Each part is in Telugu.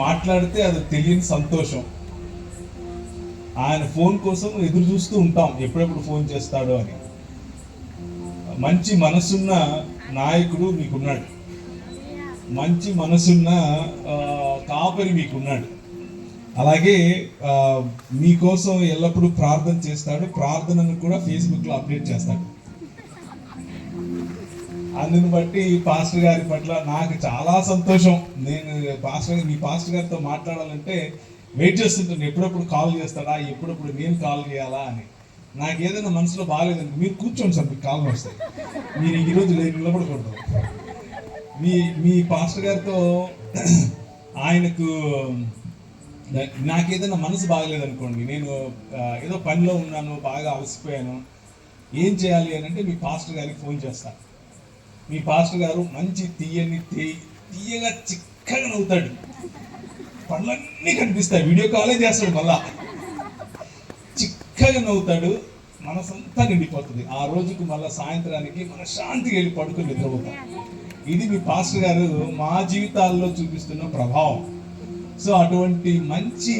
మాట్లాడితే అది తెలియని సంతోషం. ఆయన ఫోన్ కోసం ఎదురు చూస్తూ ఉంటాం, ఎప్పుడెప్పుడు ఫోన్ చేస్తాడో అని. మంచి మనసున్న నాయకుడు మీకున్నాడు, మంచి మనసున్న కాపరి మీకున్నాడు. అలాగే మీకోసం ఎల్లప్పుడూ ప్రార్థన చేస్తాడు, ప్రార్థనను కూడా ఫేస్బుక్లో అప్డేట్ చేస్తాడు. అందుని బట్టి పాస్టర్ గారి పట్ల నాకు చాలా సంతోషం. నేను మీ పాస్టర్ గారితో మాట్లాడాలంటే వెయిట్ చేస్తుంటాను, ఎప్పుడప్పుడు కాల్ చేస్తాడా, ఎప్పుడప్పుడు నేను కాల్ చేయాలా అని. నాకు ఏదైనా మనసులో బాగాలేదండి, మీరు కూర్చోండి సార్, మీకు కాల్ వస్తాయి, మీరు ఈరోజు నిలబడకూడదు. మీ పాస్టర్ గారితో ఆయనకు నాకేదైనా మనసు బాగలేదనుకోండి, నేను ఏదో పనిలో ఉన్నాను, బాగా అలసిపోయాను, ఏం చేయాలి అని అంటే మీ పాస్టర్ గారికి ఫోన్ చేస్తాను. మీ పాస్టర్ గారు మంచి తీయగా చిక్కగా నవ్వుతాడు, పనులన్నీ కనిపిస్తాయి, వీడియో కాలే చేస్తాడు, మళ్ళా చిక్కగా నవ్వుతాడు, మనసంతా నిండిపోతుంది. ఆ రోజుకు మళ్ళీ సాయంత్రానికి మన శాంతికి వెళ్ళి పడుకుని నిద్రపోతాం. ఇది మీ పాస్టర్ గారు మా జీవితాల్లో చూపిస్తున్న ప్రభావం. సో అటువంటి మంచి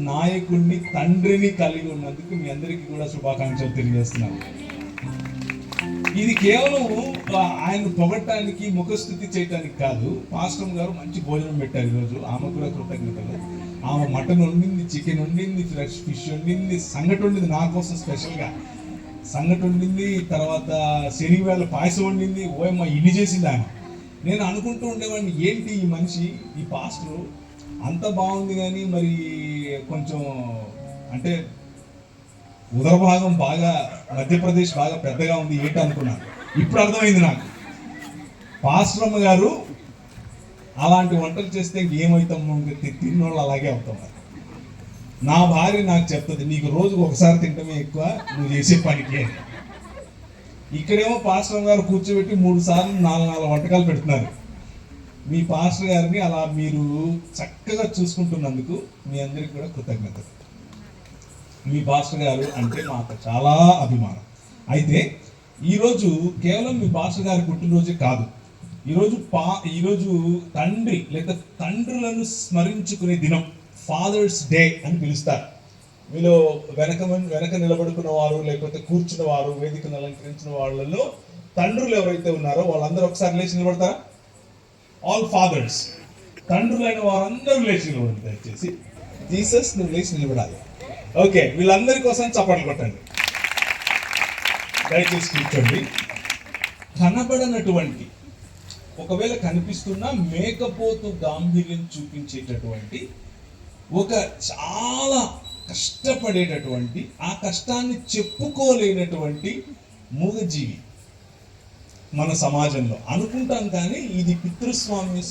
నాయకుడిని, తండ్రిని కలిగి ఉన్నందుకు మీ అందరికీ కూడా శుభాకాంక్షలు తెలియజేస్తున్నాను. ఇది కేవలం ఆయన పొగట్టడానికి, ముఖస్థుతి చేయడానికి కాదు. పాస్టర్ గారు మంచి భోజనం పెట్టారు ఈరోజు, ఆమె కూడా కృతజ్ఞతలు. ఆమె మటన్ వండింది, చికెన్ వండింది, ఫ్రెష్ ఫిష్ వండింది, సంగటి వండింది, నా కోసం స్పెషల్గా సంగటి వండింది, తర్వాత శనివేళ పాయసం వండింది. ఓయమ్మ ఇన్ని చేసింది ఆమె. నేను అనుకుంటూ ఉండేవాడిని, ఏంటి ఈ మనిషి, ఈ పాస్టరు అంత బాగుంది కానీ మరి కొంచెం అంటే ఉదర భాగం బాగా, మధ్యప్రదేశ్ బాగా పెద్దగా ఉంది, ఏంటి అనుకున్నాను. ఇప్పుడు అర్థమైంది నాకు, పాస్టరమ్మ గారు అలాంటి వంటలు చేస్తే ఏమవుతాము, తిన్నోళ్ళు అలాగే అవుతాం. నా భార్య నాకు చెప్తుంది, నీకు రోజుకు ఒకసారి తింటమే ఎక్కువ నువ్వు చేసే పనికి అని. ఇక్కడేమో పాస్టర్ గారు కూర్చోబెట్టి 3 సార్లు 4 వంటకాలు పెడుతున్నారు. మీ పాస్టర్ గారిని అలా మీరు చక్కగా చూసుకుంటున్నందుకు మీ అందరికీ కూడా కృతజ్ఞతలు. మీ పాస్టర్ గారు అంటే మాకు చాలా అభిమానం. అయితే ఈరోజు కేవలం మీ పాస్టర్ గారి పుట్టినరోజే కాదు, ఈరోజు తండ్రి లేదా తండ్రులను స్మరించుకునే దినం, ఫాదర్స్ డే అని పిలుస్తారు. మీలో వెనక నిలబడుకున్న వారు, లేకపోతే కూర్చున్న వారు, వేదికను అలంకరించిన వాళ్ళలో తండ్రులు ఎవరైతే ఉన్నారో వాళ్ళందరూ ఒకసారి లేచి నిలబడతారా? ఆల్ ఫాదర్స్, తండ్రులైన వారందరూ లేచి నిలబడి, దయచేసి జీసస్ నువ్వు లేచి నిలబడాలి. ఓకే, వీళ్ళందరి కోసం చప్పట్లు కొట్టండి. దయచేసి కూర్చోండి. కనబడనటువంటి, ఒకవేళ కనిపిస్తున్న మేకపోతు గాంభీర్యం చూపించేటటువంటి, ఒక చాలా కష్టపడేటటువంటి, ఆ కష్టాన్ని చెప్పుకోలేనటువంటి మూగజీవి మన సమాజంలో అనుకుంటాం. కానీ ఇది పితృస్వామ్య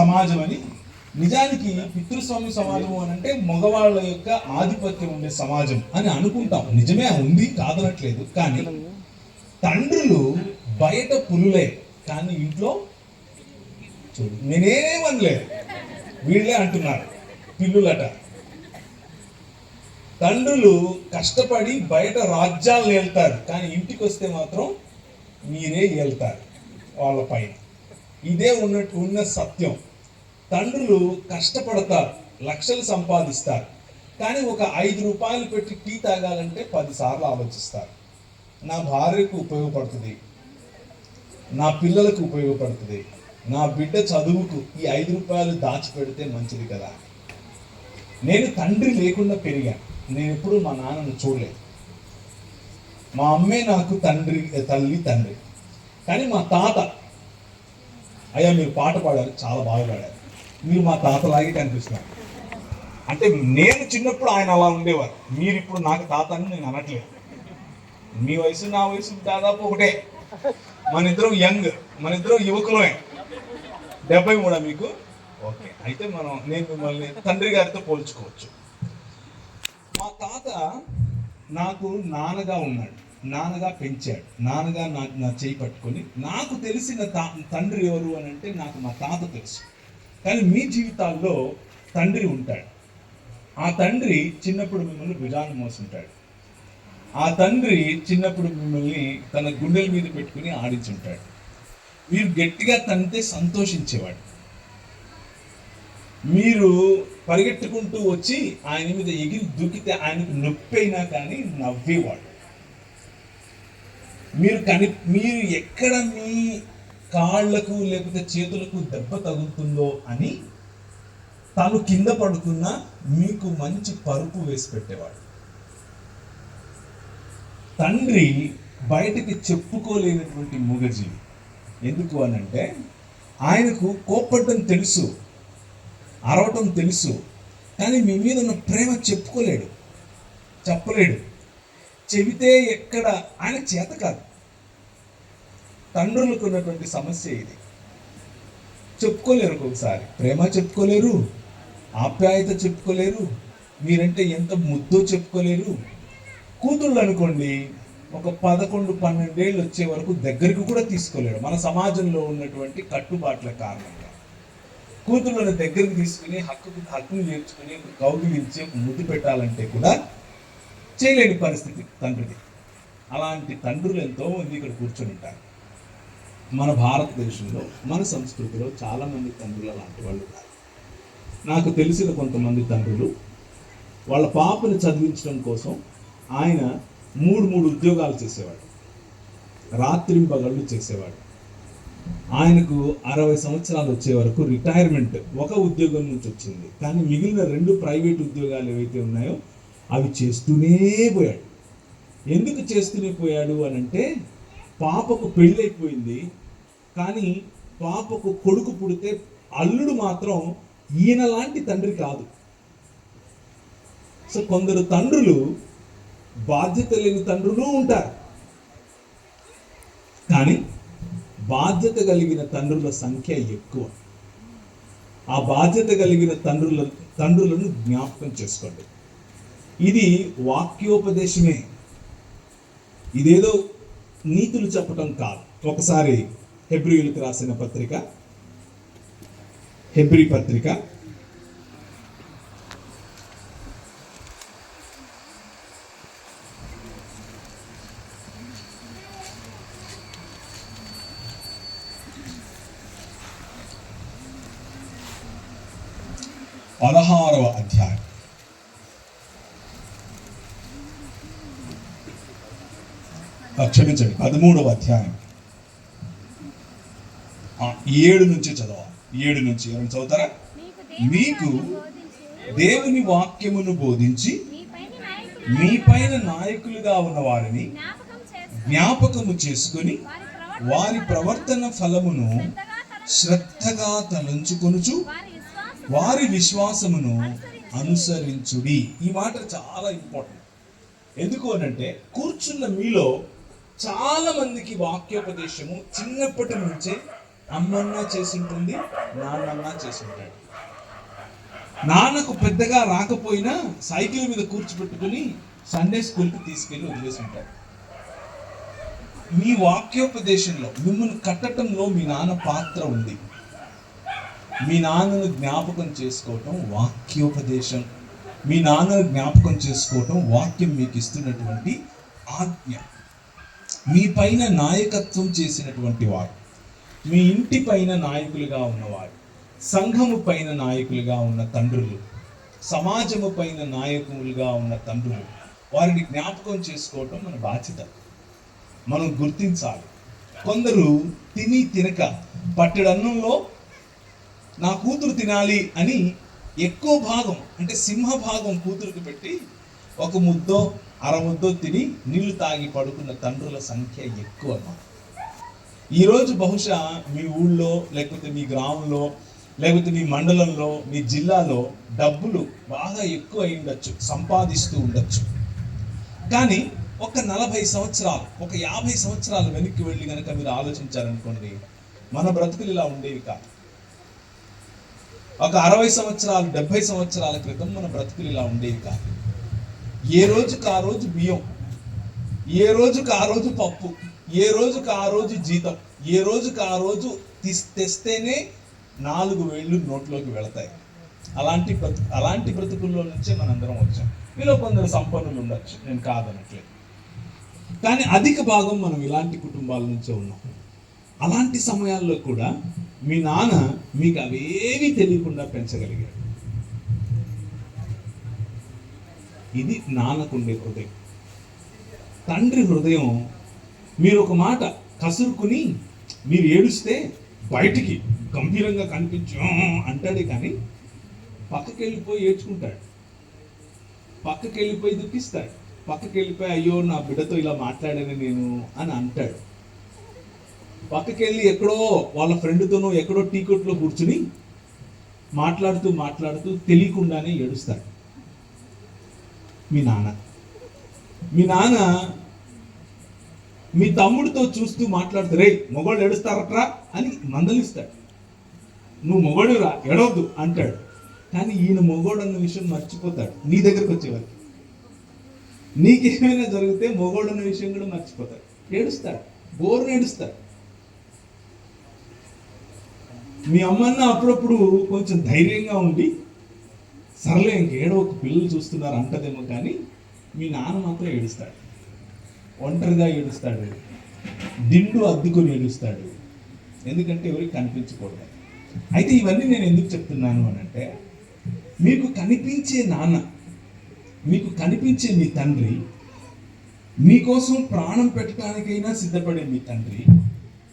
సమాజం అని. నిజానికి పితృస్వామ్య సమాజం అని అంటే మగవాళ్ళ యొక్క ఆధిపత్యం ఉండే సమాజం అని అనుకుంటాం. నిజమే, ఉంది, కాదనట్లేదు. కానీ తండ్రులు బయట పులులే, కానీ ఇంట్లో చూడు, నేనేమనలేదు, వీళ్ళే అంటున్నారు పిల్లులట. తండ్రులు కష్టపడి బయట రాజ్యాలను ఏళ్తారు, కానీ ఇంటికి వస్తే మాత్రం మీరే ఏళ్తారు వాళ్ళ పైన. ఇదే ఉన్న సత్యం. తండ్రులు కష్టపడతారు, లక్షలు సంపాదిస్తారు, కానీ ఒక 5 రూపాయలు పెట్టి టీ తాగాలంటే 10 సార్లు ఆలోచిస్తారు. నా భార్యకు ఉపయోగపడుతుంది, నా పిల్లలకు ఉపయోగపడుతుంది, నా బిడ్డ చదువుకు ఈ 5 రూపాయలు దాచిపెడితే మంచిది కదా. నేను తండ్రి లేకుండా పెరిగాను, నేను ఎప్పుడు మా నాన్నను చూడలేదు. మా అమ్మే నాకు తల్లి తండ్రి. కానీ మా తాత, అయ్యా మీరు పాట పాడారు, చాలా బాగా పాడారు, మీరు మా తాతలాగే కనిపిస్తున్నారు అంటే. నేను చిన్నప్పుడు ఆయన అలా ఉండేవారు, మీరు ఇప్పుడు నాకు తాత అని నేను అనట్లేదు. మీ వయసు నా వయసు దాదాపు ఒకటే, మన ఇద్దరం యంగ్, మన ఇద్దరం యువకులమే. 73 మీకు? ఓకే, అయితే నేను మిమ్మల్ని తండ్రి గారితో పోల్చుకోవచ్చు. మా తాత నాకు నాన్నగా ఉన్నాడు, నాన్నగా పెంచాడు, నాన్నగా నా చేయి పట్టుకొని. నాకు తెలిసిన తండ్రి ఎవరు అని అంటే నాకు మా తాత తెలుసు. కానీ మీ జీవితాల్లో తండ్రి ఉంటాడు. ఆ తండ్రి చిన్నప్పుడు మిమ్మల్ని భుజాన్ని మోసుంటాడు. ఆ తండ్రి చిన్నప్పుడు మిమ్మల్ని తన గుండెల మీద పెట్టుకుని ఆడించుంటాడు. మీరు గట్టిగా తంతే సంతోషించేవాడు. మీరు పరిగెట్టుకుంటూ వచ్చి ఆయన మీద ఎగిరి దూకితే ఆయనకు నొప్పి అయినా కానీ నవ్వేవాడు. మీరు ఎక్కడ మీ కాళ్లకు లేకపోతే చేతులకు దెబ్బ తగులుతుందో అని తను కింద పడుకున్నా మీకు మంచి పరుపు వేసి పెట్టేవాడు. తండ్రి బయటకి చెప్పుకోలేనటువంటి మూగజీవి. ఎందుకు అనంటే ఆయనకు కోప్పడటం తెలుసు, అరవటం తెలుసు, కానీ మీ మీద ఉన్న ప్రేమ చెప్పలేడు. చెబితే ఎక్కడ ఆయన చేత కాదు. తండ్రులకు ఉన్నటువంటి సమస్య ఇది. చెప్పుకోలేరు, ఒక్కొక్కసారి ప్రేమ చెప్పుకోలేరు, ఆప్యాయత చెప్పుకోలేరు, మీరంటే ఎంత ముద్దో చెప్పుకోలేరు. కూతుళ్ళు అనుకోండి, ఒక 11-12 ఏళ్ళు వచ్చే వరకు దగ్గరికి కూడా తీసుకోలేడు. మన సమాజంలో ఉన్నటువంటి కట్టుబాట్ల కారణంగా కూతుళ్ళను దగ్గరికి తీసుకుని హక్కును చేర్చుకుని కౌగిలించి ఒక ముద్దు పెట్టాలంటే కూడా చేయలేని పరిస్థితి తండ్రిది. అలాంటి తండ్రులు ఎంతో మంది ఇక్కడ కూర్చొని ఉంటారు. మన భారతదేశంలో, మన సంస్కృతిలో చాలామంది తండ్రులు అలాంటి వాళ్ళు ఉన్నారు. నాకు తెలిసిన కొంతమంది తండ్రులు వాళ్ళ పాపను చదివించడం కోసం ఆయన 3 ఉద్యోగాలు చేసేవాడు, రాత్రింబగళ్ళు చేసేవాడు. ఆయనకు 60 సంవత్సరాలు వచ్చే వరకు రిటైర్మెంట్ ఒక ఉద్యోగం నుంచి వచ్చింది, కానీ మిగిలిన 2 ప్రైవేట్ ఉద్యోగాలు ఏవైతే ఉన్నాయో అవి చేస్తూనే పోయాడు. ఎందుకు చేస్తూనే పోయాడు అనంటే, పాపకు పెళ్ళైపోయింది, కానీ పాపకు కొడుకు పుడితే అల్లుడు మాత్రం ఈయన లాంటి తండ్రి కాదు. సో కొందరు తండ్రులు బాధ్యత లేని తండ్రులు ఉంటారు, కానీ బాధ్యత కలిగిన తండ్రుల సంఖ్య ఎక్కువ. ఆ బాధ్యత కలిగిన తండ్రులను జ్ఞాపకం చేసుకోండి. ఇది వాక్యోపదేశమే, ఇదేదో నీతులు చెప్పటం కాదు. ఒకసారి హెబ్రీయులకు రాసిన పత్రిక, హెబ్రీ పత్రిక 16వ అధ్యాయం క్షమించండి 13వ అధ్యాయం 7 నుంచి చదవాలి. 7 నుంచి ఎవరైనా చదువుతారా? మీకు దేవుని వాక్యమును బోధించి మీ పైన నాయకులుగా ఉన్న వారిని జ్ఞాపకము చేసుకొని వారి ప్రవర్తన ఫలమును శ్రద్ధగా తలంచుకొనుచు వారి విశ్వాసమును అనుసరించుడి. ఈ మాట చాలా ఇంపార్టెంట్. ఎందుకు అనంటే, కూర్చున్న మీలో చాలా మందికి వాక్యోపదేశము చిన్నప్పటి నుంచే అమ్మన్నా చేసి ఉంటుంది, నాన్నన్నా చేసి ఉంటాడు. నాన్నకు పెద్దగా రాకపోయినా సైకిల్ మీద కూర్చోబెట్టుకుని సండే స్కూల్కి తీసుకెళ్ళి వదిలేసి ఉంటాడు. మీ వాక్యోపదేశంలో, మిమ్మల్ని కట్టడంలో మీ నాన్న పాత్ర ఉంది. మీ నాన్నను జ్ఞాపకం చేసుకోవటం వాక్యోపదేశం. మీ నాన్నను జ్ఞాపకం చేసుకోవటం వాక్యం మీకు ఇస్తున్నటువంటి ఆజ్ఞ. మీ పైన నాయకత్వం చేసినటువంటి వారు, మీ ఇంటి పైన నాయకులుగా ఉన్నవారు, సంఘము పైన నాయకులుగా ఉన్న తండ్రులు, సమాజము పైన నాయకులుగా ఉన్న తండ్రులు, వారిని జ్ఞాపకం చేసుకోవటం మన బాధ్యత. మనం గుర్తించాలి. కొందరు తిని తినక పట్టెడన్నంలో నా కూతురు తినాలి అని ఎక్కువ భాగం, అంటే సింహభాగం కూతురుకి పెట్టి ఒక ముద్దో అరముద్దో తిని నీళ్లు తాగి పడుకున్న తండ్రుల సంఖ్య ఎక్కువ. ఈరోజు బహుశా మీ ఊళ్ళో, లేకపోతే మీ గ్రామంలో, లేకపోతే మీ మండలంలో, మీ జిల్లాలో డబ్బులు బాగా ఎక్కువ అయి ఉండొచ్చు, సంపాదిస్తూ ఉండొచ్చు. కానీ ఒక 40 సంవత్సరాలు, ఒక 50 సంవత్సరాలు వెనక్కి వెళ్ళి కనుక మీరు ఆలోచించారనుకోండి, మన బ్రతుకులు ఇలా ఉండేవి కాదు. ఒక 60 సంవత్సరాలు 70 సంవత్సరాల క్రితం మన బ్రతుకులు ఇలా ఉండేవి కాదు. ఏ రోజుకు ఆ రోజు బియ్యం, ఏ రోజుకు ఆ రోజు పప్పు, ఏ రోజుకు ఆ రోజు జీతం, ఏ రోజుకు ఆ రోజు తెస్తేనే 4 వేళ్ళు నోట్లోకి వెళతాయి. అలాంటి బ్రతుకుల్లో నుంచే మనందరం వచ్చాం. మీలో కొందరు సంపన్నులు ఉండొచ్చు, నేను కాదనట్లేదు, కానీ అధిక భాగం మనం ఇలాంటి కుటుంబాల నుంచే ఉన్నాం. అలాంటి సమయాల్లో కూడా మీ నాన్న మీకు అవేవి తెలియకుండా పెంచగలిగాడు. ఇది నాన్నకుండే హృదయం. తండ్రి హృదయం, మీరు ఒక మాట కసురుకుని మీరు ఏడుస్తే బయటికి గంభీరంగా కనిపించు అంటాడే కానీ పక్కకి వెళ్ళిపోయి ఏడ్చుకుంటాడు, పక్కకి వెళ్ళిపోయి దుఃఖిస్తాడు, పక్కకి వెళ్ళిపోయి అయ్యో నా బిడ్డతో ఇలా మాట్లాడాను నేను అని అంటాడు. పక్కకి వెళ్ళి ఎక్కడో వాళ్ళ ఫ్రెండ్తోనో ఎక్కడో టీ కొట్లో కూర్చుని మాట్లాడుతూ మాట్లాడుతూ తెలియకుండానే ఏడుస్తాడు. మీ నాన్న మీ తమ్ముడితో చూస్తూ మాట్లాడుతూ రే మొగోళ్ళు ఏడుస్తారట్రా అని మందలిస్తాడు. నువ్వు మొగోడురా ఏడవద్దు అంటాడు. కానీ ఈయన మొగోడు అన్న విషయం మర్చిపోతాడు. నీ దగ్గరకు వచ్చేవారికి నీకేమైనా జరిగితే మొగోడు అన్న విషయం కూడా మర్చిపోతాడు. ఏడుస్తాడు, బోర్ని ఏడుస్తాడు. మీ అమ్మన్న అప్పుడప్పుడు కొంచెం ధైర్యంగా ఉండి సర్లే ఇంకేడో పిల్లలు చూస్తున్నారు అంటదేమో, కానీ మీ నాన్న మాత్రం ఏడుస్తాడు. ఒంటరిగా ఏడుస్తాడు, దిండు అద్దుకొని ఏడుస్తాడు. ఎందుకంటే ఎవరికి కనిపించకూడదు. అయితే ఇవన్నీ నేను ఎందుకు చెప్తున్నాను అని అంటే, మీకు కనిపించే నాన్న, మీకు కనిపించే మీ తండ్రి, మీకోసం ప్రాణం పెట్టడానికైనా సిద్ధపడే మీ తండ్రి.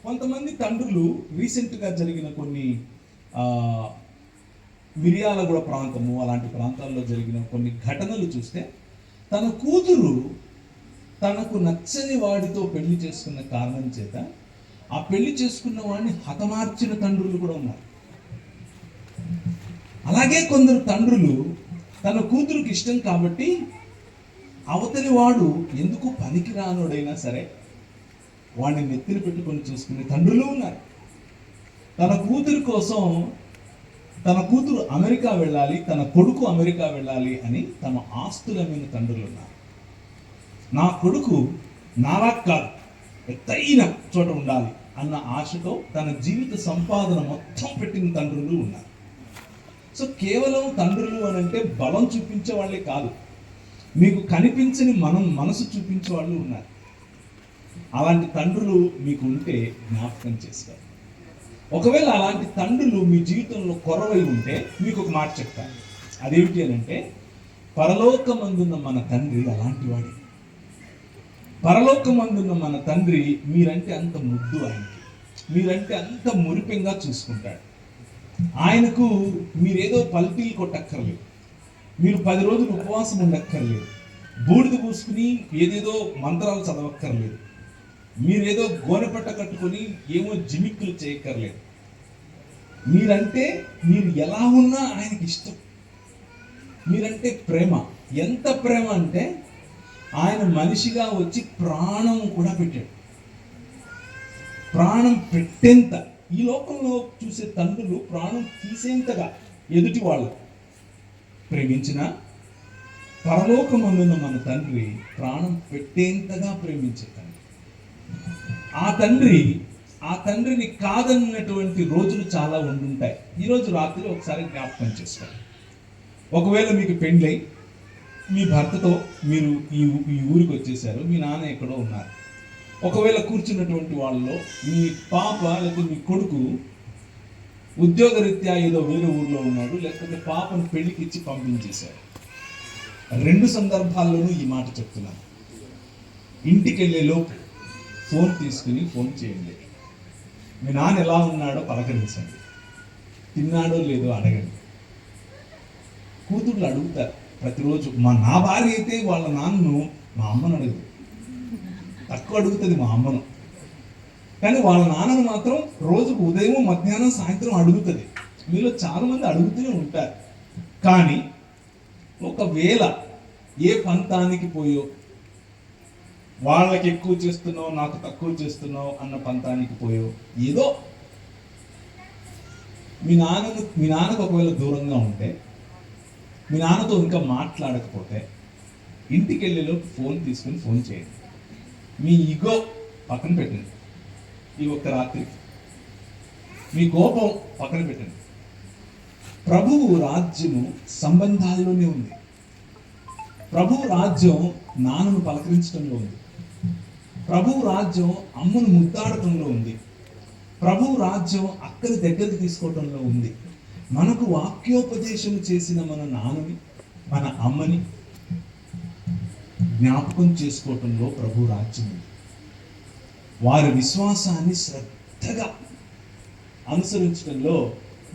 కొంతమంది తండ్రులు రీసెంట్గా జరిగిన కొన్ని మిర్యాలగూడ ప్రాంతము అలాంటి ప్రాంతాల్లో జరిగిన కొన్ని ఘటనలు చూస్తే తన కూతురు తనకు నచ్చని వాడితో పెళ్లి చేసుకున్న కారణం చేత ఆ పెళ్లి చేసుకున్న వాడిని హతమార్చిన తండ్రులు కూడా ఉన్నారు. అలాగే కొందరు తండ్రులు తన కూతురుకి ఇష్టం కాబట్టి అవతలి వాడు ఎందుకు పనికిరానుడైనా సరే వాడిని నెత్తిని పెట్టుకొని చూసుకునే తండ్రులు ఉన్నారు. తన కూతురు కోసం తన కూతురు అమెరికా వెళ్ళాలి, తన కొడుకు అమెరికా వెళ్ళాలి అని తమ ఆస్తుల మీద తండ్రులు ఉన్నారు. నా కొడుకు నాలా కాదు ఎత్తైన చోట ఉండాలి అన్న ఆశతో తన జీవిత సంపాదన మొత్తం పెట్టిన తండ్రులు ఉన్నారు. సో కేవలం తండ్రులు అని అంటే బలం చూపించే వాళ్ళే కాదు, మీకు కనిపించని మనసు చూపించే వాళ్ళు ఉన్నారు. అలాంటి తండ్రులు మీకు ఉంటే జ్ఞాపకం చేసుకోండి. ఒకవేళ అలాంటి తండ్రులు మీ జీవితంలో కొరవై ఉంటే మీకు ఒక మాట చెప్తాను. అదేమిటి అని అంటే, పరలోకమందున్న మన తండ్రి అలాంటి వాడు. పరలోకమందున్న మన తండ్రి మీరంటే అంత ముద్దు, ఆయనకి మీరంటే అంత మురిపెంగా చూసుకుంటాడు. ఆయనకు మీరేదో పల్టీలు కొట్టక్కర్లేదు, మీరు 10 రోజులు ఉపవాసం ఉండక్కర్లేదు, బూడిద పూసుకుని ఏదేదో మంత్రాలు చదవక్కర్లేదు, మీరేదో గోనెపట్ట కట్టుకొని ఏమో జిమిక్కులు చేయక్కర్లేదు. మీరంటే మీరు ఎలా ఉన్నా ఆయనకి ఇష్టం. మీరంటే ప్రేమ. ఎంత ప్రేమ అంటే ఆయన మనిషిగా వచ్చి ప్రాణం కూడా పెట్టాడు. ప్రాణం పెట్టేంత, ఈ లోకంలో చూసే తండ్రులు ప్రాణం తీసేంతగా ఎదుటి వాళ్ళు ప్రేమించిన పరలోకమందున్న మన తండ్రి ప్రాణం పెట్టేంతగా ప్రేమించే తండ్రి. ఆ తండ్రిని కాదన్నటువంటి రోజులు చాలా ఉండుంటాయి. ఈరోజు రాత్రి ఒకసారి జ్ఞాపకం చేసుకోండి. ఒకవేళ మీకు పెండ్లై మీ భర్తతో మీరు ఈ ఊరికి వచ్చేసారు, మీ నాన్న ఎక్కడో ఉన్నారు. ఒకవేళ కూర్చున్నటువంటి వాళ్ళలో మీ పాప లేకపోతే మీ కొడుకు ఉద్యోగరీత్యా ఏదో వేరే ఊర్లో ఉన్నాడు, లేకపోతే పాపను పెళ్లికి ఇచ్చి పంపించేశారు. 2 సందర్భాల్లోనూ ఈ మాట చెప్తున్నాను. ఇంటికి వెళ్ళే లోపు ఫోన్ తీసుకుని ఫోన్ చేయండి. మీ నాన్న ఎలా ఉన్నాడో పలకరించండి, తిన్నాడో లేదో అడగండి. కూతుర్లు అడుగుతారు ప్రతిరోజు. నా భార్య అయితే వాళ్ళ నాన్నను మా అమ్మను అడుగుతుంది, తక్కువ అడుగుతుంది మా అమ్మను, కానీ వాళ్ళ నాన్నను మాత్రం రోజుకు ఉదయం మధ్యాహ్నం సాయంత్రం అడుగుతుంది. మీలో చాలామంది అడుగుతూనే ఉంటారు. కానీ ఒకవేళ ఏ పంతానికి పోయో, వాళ్ళకి ఎక్కువ చేస్తున్నావు నాకు తక్కువ చేస్తున్నావు అన్న పంతానికి పోయో, ఏదో మీ నాన్నకు ఒకవేళ దూరంగా ఉంటే, మీ నాన్నతో ఇంకా మాట్లాడకపోతే, ఇంటికి వెళ్ళేలోపు ఫోన్ తీసుకుని ఫోన్ చేయండి. మీ ఈగో పక్కన పెట్టండి. ఈ ఒక్క రాత్రి మీ కోపం పక్కన పెట్టండి. ప్రభువు రాజ్యము సంబంధాల్లోనే ఉంది. ప్రభువు రాజ్యం నాన్నను పలకరించడంలో ఉంది. ప్రభువు రాజ్యం అమ్మను ముద్దాడటంలో ఉంది. ప్రభు రాజ్యం అక్కడి దగ్గరికి తీసుకోవడంలో ఉంది. మనకు వాక్యోపదేశం చేసిన మన నాన్నని, మన అమ్మని జ్ఞాపకం చేసుకోవటంలో ప్రభు రాజ్యం ఉంది. వారి విశ్వాసాన్ని శ్రద్ధగా అనుసరించడంలో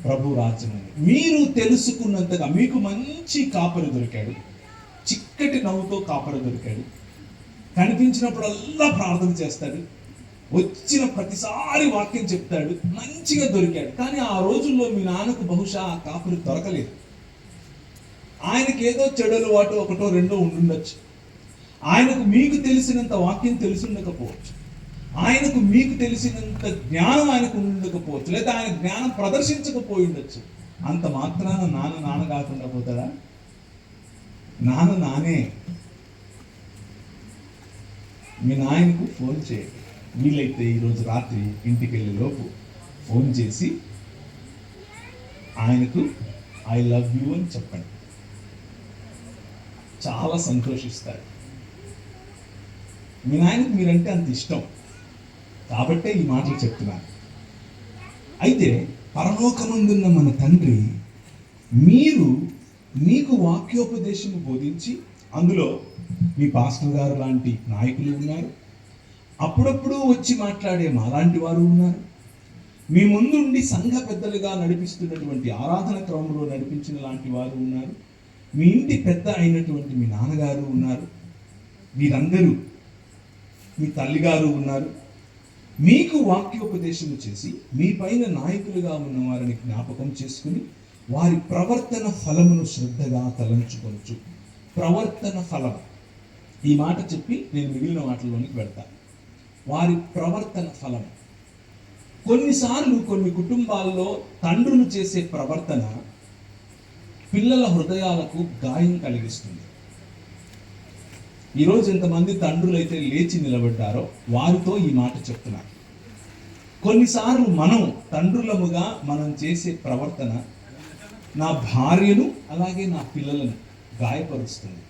ప్రభు రాజ్యం ఉంది. మీరు తెలుసుకున్నంతగా మీకు మంచి కాపరి దొరికాడు, చిక్కటి నవ్వుతో కాపరి దొరికాడు, కనిపించినప్పుడల్లా ప్రార్థన చేస్తాడు, వచ్చిన ప్రతిసారి వాక్యం చెప్తాడు, మంచిగా దొరికాడు. కానీ ఆ రోజుల్లో మీ నాన్నకు బహుశా ఆ కాపరి దొరకలేదు. ఆయనకి ఏదో చెడులు వాటి ఒకటో రెండో ఉండుండొచ్చు. ఆయనకు మీకు తెలిసినంత వాక్యం తెలిసి ఉండకపోవచ్చు. ఆయనకు మీకు తెలిసినంత జ్ఞానం ఆయనకు ఉండకపోవచ్చు, లేదా ఆయన జ్ఞానం ప్రదర్శించకపోయి ఉండొచ్చు. అంత మాత్రాన నాన్న కాకుండా పోతాడా? నానే. మీ నాయనకు ఫోన్ చేయండి. వీలైతే ఈరోజు రాత్రి ఇంటికి వెళ్ళే లోపు ఫోన్ చేసి ఆయనకు ఐ లవ్ యూ అని చెప్పండి. చాలా సంతోషిస్తాడు. మీ నాయనకు మీరంటే అంత ఇష్టం కాబట్టే ఈ మాటలు చెప్తున్నాను. అయితే పరలోకమందున్న మన తండ్రి మీకు వాక్యోపదేశము బోధించి, అందులో మీ పాస్టర్ గారు లాంటి నాయకులు ఉన్నారు, అప్పుడప్పుడు వచ్చి మాట్లాడే మాలాంటి వారు ఉన్నారు, మీ ముందుండి సంఘ పెద్దలుగా నడిపిస్తున్నటువంటి ఆరాధన క్రమంలో నడిపించిన లాంటి వారు ఉన్నారు, మీ ఇంటి పెద్ద అయినటువంటి మీ నాన్నగారు ఉన్నారు, వీరందరూ మీ తల్లిగారు ఉన్నారు. మీకు వాక్యోపదేశము చేసి మీ పైన నాయకులుగా ఉన్న వారిని జ్ఞాపకం చేసుకుని వారి ప్రవర్తన ఫలమును శ్రద్ధగా తలంచుకొనచ్చు. ప్రవర్తన ఫలం, ఈ మాట చెప్పి నేను మిగిలిన వాటిలోనికి వెళ్తాను. వారి ప్రవర్తన ఫలం. కొన్నిసార్లు కొన్ని కుటుంబాల్లో తండ్రులు చేసే ప్రవర్తన పిల్లల హృదయాలకు గాయం కలిగిస్తుంది. ఈరోజు ఎంతమంది తండ్రులు అయితే లేచి నిలబడ్డారో వారితో ఈ మాట చెప్తున్నారు. కొన్నిసార్లు మనం తండ్రులముగా మనం చేసే ప్రవర్తన నా భార్యను అలాగే నా పిల్లలను గాయపరుస్తుంది.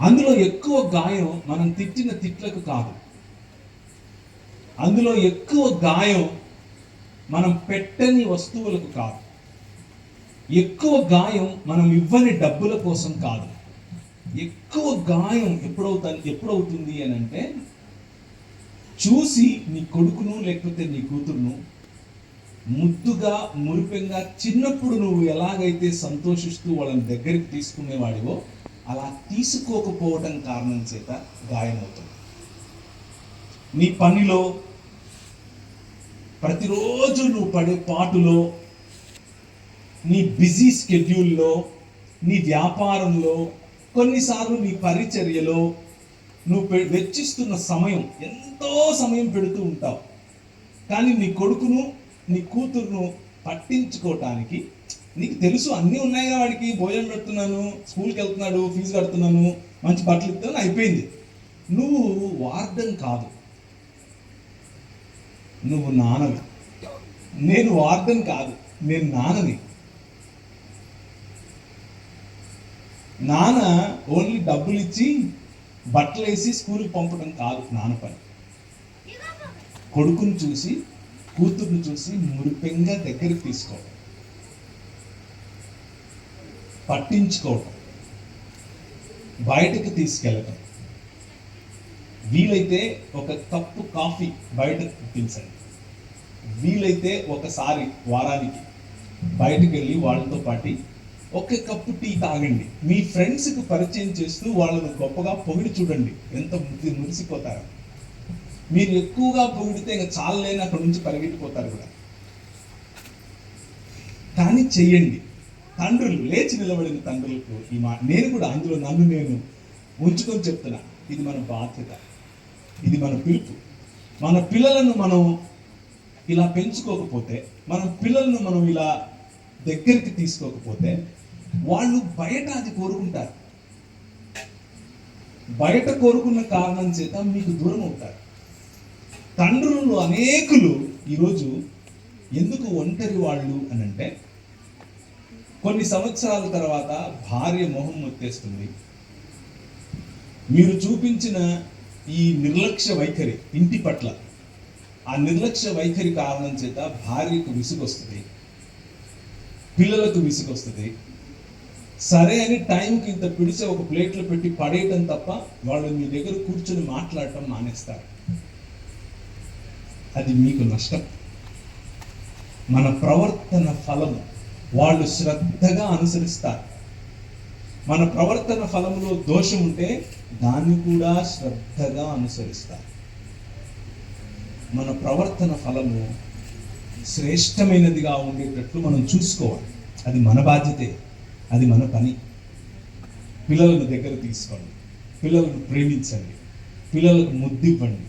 అందులో ఎక్కువ గాయం మనం తిట్టిన తిట్లకు కాదు, అందులో ఎక్కువ గాయం మనం పెట్టని వస్తువులకు కాదు, ఎక్కువ గాయం మనం ఇవ్వని డబ్బుల కోసం కాదు. ఎక్కువ గాయం ఎప్పుడవుతుంది అని అంటే, చూసి నీ కొడుకును లేకపోతే నీ కూతురును ముద్దుగా మురిపెంగా చిన్నప్పుడు నువ్వు ఎలాగైతే సంతోషిస్తూ వాళ్ళని దగ్గరికి తీసుకునేవాడివో అలా తీసుకోకపోవడం కారణం చేత గాయమవుతుంది. నీ పనిలో, ప్రతిరోజు నువ్వు పడే పాటులో, నీ బిజీ స్కెడ్యూల్లో, నీ వ్యాపారంలో, కొన్నిసార్లు నీ పరిచర్యలో నువ్వు వెచ్చిస్తున్న సమయం, ఎంతో సమయం పెడుతూ ఉంటావు. కానీ నీ కొడుకును నీ కూతురును పట్టించుకోవటానికి నీకు తెలుసు, అన్నీ ఉన్నాయి, వాడికి భోజనం పెడుతున్నాను, స్కూల్కి వెళ్తున్నాడు, ఫీజు కడుతున్నాను, మంచి బట్టలు ఇస్తాను, అయిపోయింది. నువ్వు వార్డన్ కాదు, నువ్వు నాన్నవి. నేను వార్డన్ కాదు, నేను నాన్నని. నాన్న ఓన్లీ డబ్బులు ఇచ్చి బట్టలు వేసి స్కూల్కి పంపడం కాదు నాన్న పని. కొడుకుని చూసి కూతుర్ని చూసి మురిపెంగా దగ్గరికి తీసుకోవడం, పట్టించుకోవటం, బయటకు తీసుకెళ్ళటం, వీలైతే ఒక కప్పు కాఫీ బయటకు తెప్పించండి, వీలైతే ఒకసారి వారానికి బయటకు వెళ్ళి వాళ్ళతో పాటు ఒక కప్పు టీ తాగండి. మీ ఫ్రెండ్స్కి పరిచయం చేస్తూ వాళ్ళను గొప్పగా పొగిడి చూడండి, ఎంత మురిసిపోతారు. మీరు ఎక్కువగా పొగిడితే ఇంకా చాలలేని అక్కడి నుంచి పరిగెట్టిపోతారు కూడా. కానీ చెయ్యండి. తండ్రులు, లేచి నిలబడిన తండ్రులకు ఈ నేను కూడా అందులో నన్ను నేను ఉంచుకొని చెప్తున్నా, ఇది మన బాధ్యత, ఇది మన పిలుపు. మన పిల్లలను మనం ఇలా పెంచుకోకపోతే, మన పిల్లలను మనం ఇలా దగ్గరికి తీసుకోకపోతే వాళ్ళు బయట అది కోరుకుంటారు. బయట కోరుకున్న కారణం చేత మీకు దూరం అవుతారు. తండ్రులు అనేకులు ఈరోజు ఎందుకు ఒంటరి వాళ్ళు అని అంటే, కొన్ని సంవత్సరాల తర్వాత భార్య మొహం మొత్తేస్తుంది. మీరు చూపించిన ఈ నిర్లక్ష్య వైఖరి ఇంటి పట్ల, ఆ నిర్లక్ష్య వైఖరి కారణం చేత భార్యకు విసుగొస్తుంది, పిల్లలకు విసుగొస్తుంది. సరే అని టైంకి ఇంత పిడిచి ఒక ప్లేట్లో పెట్టి పడేయటం తప్ప వాళ్ళు మీ దగ్గర కూర్చొని మాట్లాడటం మానేస్తారు. అది మీకు నష్టం. మన ప్రవర్తన ఫలము వాళ్ళు శ్రద్ధగా అనుసరిస్తారు. మన ప్రవర్తన ఫలములో దోషం ఉంటే దాన్ని కూడా శ్రద్ధగా అనుసరిస్తారు. మన ప్రవర్తన ఫలము శ్రేష్టమైనదిగా ఉండేటట్లు మనం చూసుకోవాలి. అది మన బాధ్యతే, అది మన పని. పిల్లలను దగ్గర తీసుకోండి, పిల్లలను ప్రేమించండి, పిల్లలకు ముద్దివ్వండి.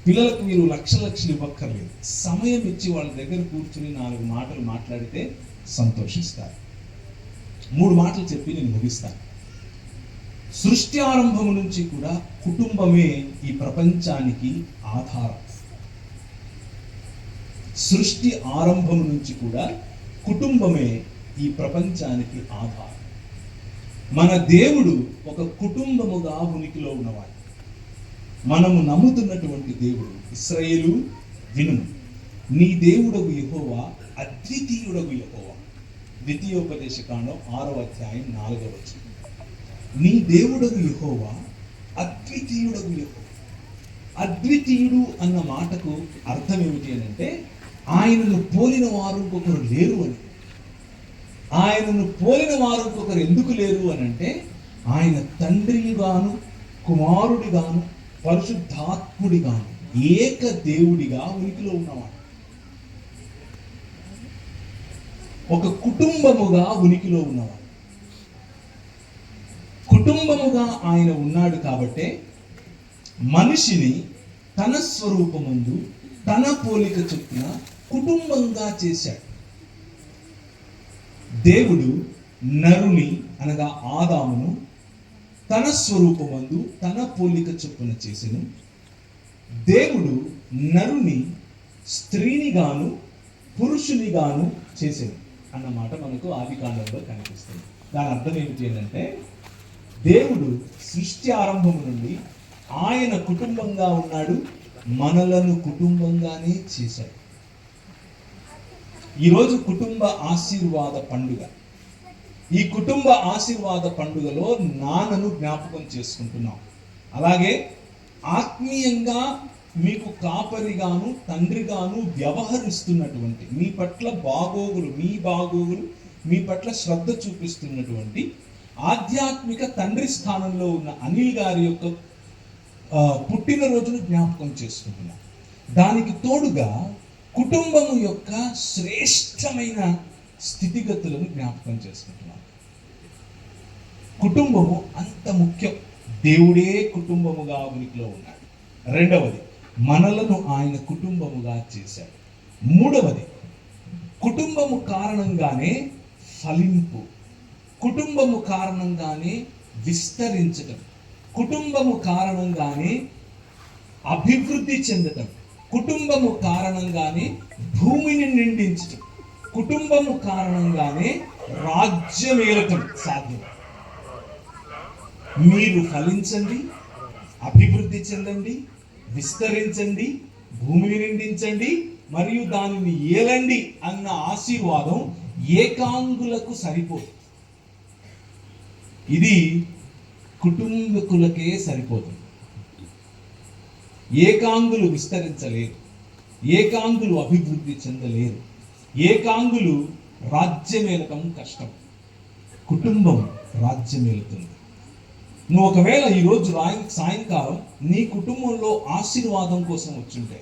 పిల్లలకు మీరు లక్షలు ఇవ్వక్కర్లేదు, సమయం ఇచ్చి వాళ్ళ దగ్గర కూర్చుని 4 మాటలు మాట్లాడితే సంతోషిస్తారు. 3 మాటలు చెప్పి నేను ముగిస్తాను. సృష్టి ఆరంభం నుంచి కూడా కుటుంబమే ఈ ప్రపంచానికి ఆధారం. సృష్టి ఆరంభం నుంచి కూడా కుటుంబమే ఈ ప్రపంచానికి ఆధారం. మన దేవుడు ఒక కుటుంబముగా ఉనికిలో ఉన్నవాడు. మనము నమ్ముతున్నటువంటి దేవుడు, ఇశ్రాయేలు వినుము, నీ దేవుడగు యెహోవా అద్వితీయుడగు యెహోవా. ద్వితీయోపదేశకాండం 6వ అధ్యాయం 4వ వచనం. నీ దేవుడగు యెహోవా అద్వితీయుడగు యెహోవా. అద్వితీయుడు అన్న మాటకు అర్థం ఏమిటి అని అంటే, ఆయనను పోలిన వారు ఇంకొకరు లేరు అని. ఆయనను పోలిన వారు ఇంకొకరు ఎందుకు లేరు అని అంటే, ఆయన తండ్రిగాను కుమారుడిగాను పరిశుద్ధాత్ముడిగాను ఏక దేవుడిగా ఉనికిలో ఉన్నవాడు. ఒక కుటుంబముగా ఉనికిలో ఉన్నవాడు. కుటుంబముగా ఆయన ఉన్నాడు కాబట్టే మనిషిని తన స్వరూపమందు తన పోలిక చొప్పున కుటుంబంగా చేశాడు. దేవుడు నరుని అనగా ఆదామును తన స్వరూపమందు తన పోలిక చొప్పున చేసెను. దేవుడు నరుని స్త్రీనిగాను పురుషునిగాను చేసెను అన్నమాట మనకు ఆదికాండంలో కనిపిస్తుంది. దాని అర్థం ఏమిటి అంటే, దేవుడు సృష్టి ఆరంభం నుండి ఆయన కుటుంబంగా ఉన్నాడు, మనలను కుటుంబంగానే చేశాడు. ఈరోజు కుటుంబ ఆశీర్వాద పండుగ. ఈ కుటుంబ ఆశీర్వాద పండుగలో నాన్నను జ్ఞాపకం చేసుకుంటున్నాం. అలాగే ఆత్మీయంగా మీకు కాపరిగాను తండ్రిగాను వ్యవహరిస్తున్నటువంటి, మీ పట్ల బాగోగులు మీ పట్ల శ్రద్ధ చూపిస్తున్నటువంటి ఆధ్యాత్మిక తండ్రి స్థానంలో ఉన్న అనిల్ గారి యొక్క పుట్టినరోజును జ్ఞాపకం చేసుకుంటున్నాం. దానికి తోడుగా కుటుంబము యొక్క శ్రేష్టమైన స్థితిగతులను జ్ఞాపకం చేసుకుంటున్నాం. కుటుంబము అంత ముఖ్యం. దేవుడే కుటుంబముగా ఉనికిలో ఉన్నాడు. రెండవది, మనలను ఆయన కుటుంబముగా చేశాడు. మూడవది, కుటుంబము కారణంగానే ఫలింపు, కుటుంబము కారణంగానే విస్తరించటం, కుటుంబము కారణంగానే అభివృద్ధి చెందటం, కుటుంబము కారణంగానే భూమిని నిండించటం, కుటుంబము కారణంగానే రాజ్యమేలటం సాధ్యం. మీరు ఫలించండి, అభివృద్ధి చెందండి, విస్తరించండి, భూమిని నిండించండి మరియు దానిని ఏలండి అన్న ఆశీర్వాదం ఏకాంగులకు సరిపోదు. ఇది కుటుంబకులకే సరిపోతుంది. ఏకాంగులు విస్తరించలేరు, ఏకాంగులు అభివృద్ధి చెందలేరు, ఏకాంగులు రాజ్యమేలటం కష్టం. కుటుంబం రాజ్యమేలుతుంది. నువ్వు ఒకవేళ ఈరోజు సాయంకాలం నీ కుటుంబంలో ఆశీర్వాదం కోసం వచ్చుంటే,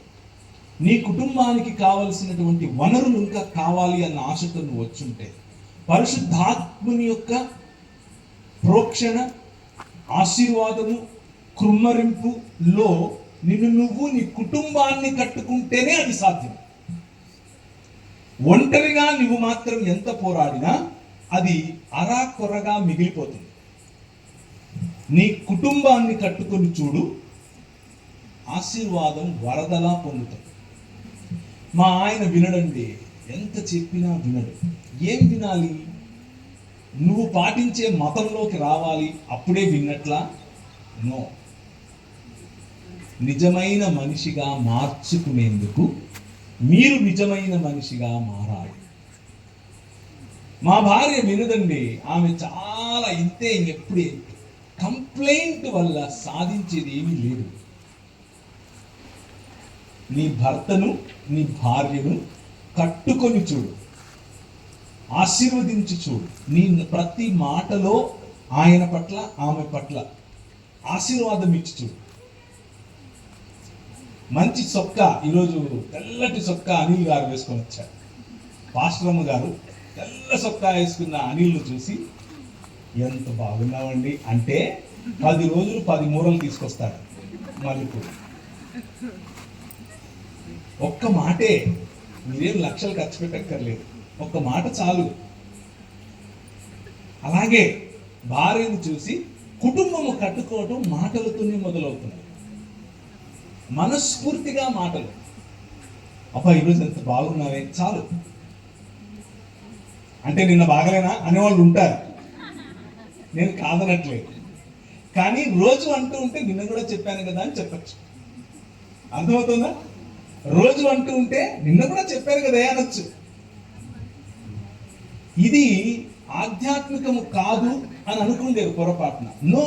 నీ కుటుంబానికి కావలసినటువంటి వనరులు ఇంకా కావాలి అన్న ఆశతో నువ్వు వచ్చుంటే, పరిశుద్ధాత్ముని యొక్క ప్రోక్షణ, ఆశీర్వాదము, కృమ్మరింపులో నువ్వు నీ కుటుంబాన్ని కట్టుకుంటేనే అది సాధ్యం. ఒంటరిగా నువ్వు మాత్రం ఎంత పోరాడినా అది అరాకొరగా మిగిలిపోతుంది. నీ కుటుంబాన్ని కట్టుకొని చూడు, ఆశీర్వాదం వరదలా పొందుతాడు. మా ఆయన వినడండి, ఎంత చెప్పినా వినడు. ఏం వినాలి? నువ్వు పాటించే మతంలోకి రావాలి, అప్పుడే విన్నట్లా? నో. నిజమైన మనిషిగా మార్చుకునేందుకు మీరు నిజమైన మనిషిగా మారాలి. మా భార్య వినదండి, ఆమె చాలా ఇంతే, ఎప్పుడే కంప్లైంట్ వల్ల సాధించేది ఏమీ లేదు. నీ భర్తను, నీ భార్యను కట్టుకొని చూడు, ఆశీర్వదించి చూడు. నీ ప్రతి మాటలో ఆయన పట్ల, ఆమె పట్ల ఆశీర్వాదం ఇచ్చి చూడు. మంచి సొక్కా, ఈరోజు తెల్లటి సొక్కా అనిల్ గారు వేసుకొని వచ్చారు. పాస్టరమ్మ గారు తెల్ల సొక్కా వేసుకున్న అనిల్ను చూసి ఎంత బాగున్నావండి అంటే 10 రోజులు 10 మూరలు తీసుకొస్తాడు మల్లెపూలు. ఒక్క మాటే, మీరేం లక్షలు ఖర్చు పెట్టక్కర్లేదు, ఒక్క మాట చాలు. అలాగే భార్యను చూసి కుటుంబము కట్టుకోవటం మాటలతోనే మొదలవుతుంది. మనస్ఫూర్తిగా మాటలు, అబ్బా ఈరోజు ఎంత బాగున్నావే చాలు. అంటే నిన్న బాగలేనా అనేవాళ్ళు ఉంటారు, నేను కాదనట్లేదు. కానీ రోజు అంటూ ఉంటే నిన్న కూడా చెప్పాను కదా అని చెప్పచ్చు. అర్థమవుతుందా? రోజు అంటూ ఉంటే నిన్న కూడా చెప్పాను కదా అనొచ్చు. ఇది ఆధ్యాత్మికము కాదు అని అనుకుండేది పొరపాటున. నో,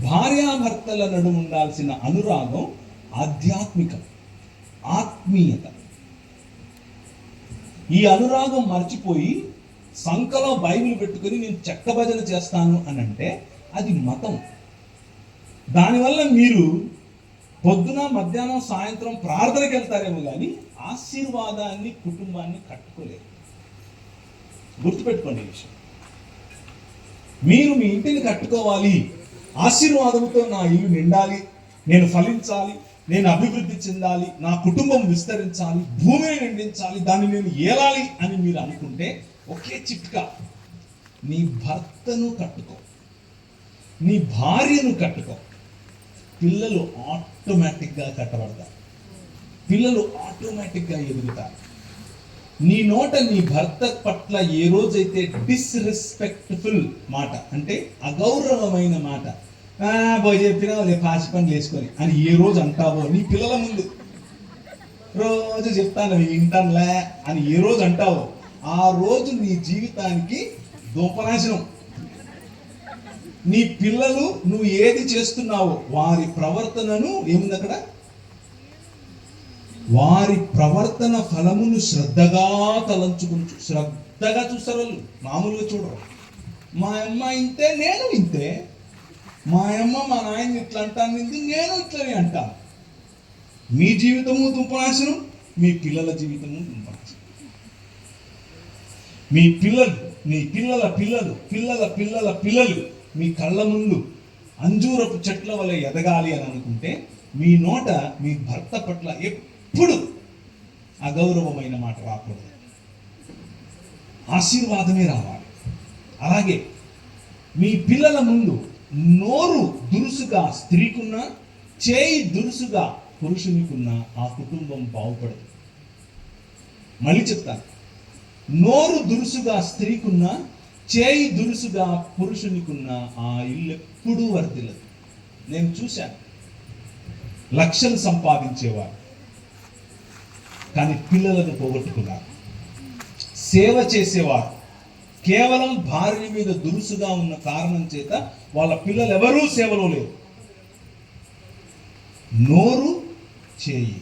భార్యాభర్తల నడుము ఉండాల్సిన అనురాగం ఆధ్యాత్మికం, ఆత్మీయత. ఈ అనురాగం మర్చిపోయి సంకలో బైబిల్ పెట్టుకుని నేను చెక్క భజన చేస్తాను అని అంటే అది మతం. దానివల్ల మీరు పొద్దున, మధ్యాహ్నం, సాయంత్రం ప్రార్థనకి వెళ్తారేమో కానీ ఆశీర్వాదాన్ని, కుటుంబాన్ని కట్టుకోలేరు. గుర్తుపెట్టుకోండి ఈ విషయం. మీరు మీ ఇంటిని కట్టుకోవాలి, ఆశీర్వాదంతో నా ఇల్లు నిండాలి, నేను ఫలించాలి, నేను అభివృద్ధి చెందాలి, నా కుటుంబం విస్తరించాలి, భూమిని నిండించాలి, దాన్ని నేను ఏలాలి అని మీరు అనుకుంటే ఒకే చిట్కా, నీ భర్తను కట్టుకో, నీ భార్యను కట్టుకో. పిల్లలు ఆటోమేటిక్గా కట్టబడతారు, పిల్లలు ఆటోమేటిక్గా ఎదుగుతారు. నీ నోట నీ భర్త పట్ల ఏ రోజైతే డిస్రెస్పెక్ట్ఫుల్ మాట, అంటే అగౌరవమైన మాట, పోయి చెప్పినా వాళ్ళే పాసి పనులు వేసుకొని అని ఏ రోజు అంటావో నీ పిల్లల ముందు, రోజు చెప్తాను వింటానులే అని ఏ రోజు అంటావో ఆ రోజు నీ జీవితానికి దుంపనాశనం. నీ పిల్లలు నువ్వు ఏది చేస్తున్నావో వారి ప్రవర్తనను, ఏముంది అక్కడ, వారి ప్రవర్తన ఫలమును శ్రద్ధగా తలంచుకుంటూ, శ్రద్ధగా చూస్తారు వాళ్ళు, మామూలుగా చూడరు. మా అమ్మ ఇంతే, నేను ఇంతే, మా అమ్మ మా నాయన ఇట్లా అంటాను, నేను ఇట్లనే అంటాను. మీ జీవితము దుంపనాశనం, మీ పిల్లల జీవితము దుంపనాశనం. మీ పిల్లలు, మీ పిల్లల పిల్లలు, పిల్లల పిల్లల పిల్లలు మీ కళ్ళ ముందు అంజూరపు చెట్ల వలె ఎదగాలి అని అనుకుంటే మీ నోట మీ భర్త పట్ల ఎప్పుడు అగౌరవమైన మాట రాకూడదు, ఆశీర్వాదమే రావాలి. అలాగే మీ పిల్లల ముందు నోరు దురుసుగా స్త్రీకున్నా, చేయి దురుసుగా పురుషునికున్నా ఆ కుటుంబం బాగుపడదు. మళ్ళీ చెప్తాను, నోరు దురుసుగా స్త్రీకున్నా, చేయి దురుసుగా పురుషునికున్నా ఆ ఇల్లు ఎప్పుడూ వర్ధిల్లదు. నేను చూశాను, లక్షలు సంపాదించేవారు కానీ పిల్లలను పోగొట్టుకున్నారు. సేవ చేసేవారు కేవలం భార్య మీద దురుసుగా ఉన్న కారణం చేత వాళ్ళ పిల్లలు ఎవరూ సేవలో లేరు. నోరు, చేయి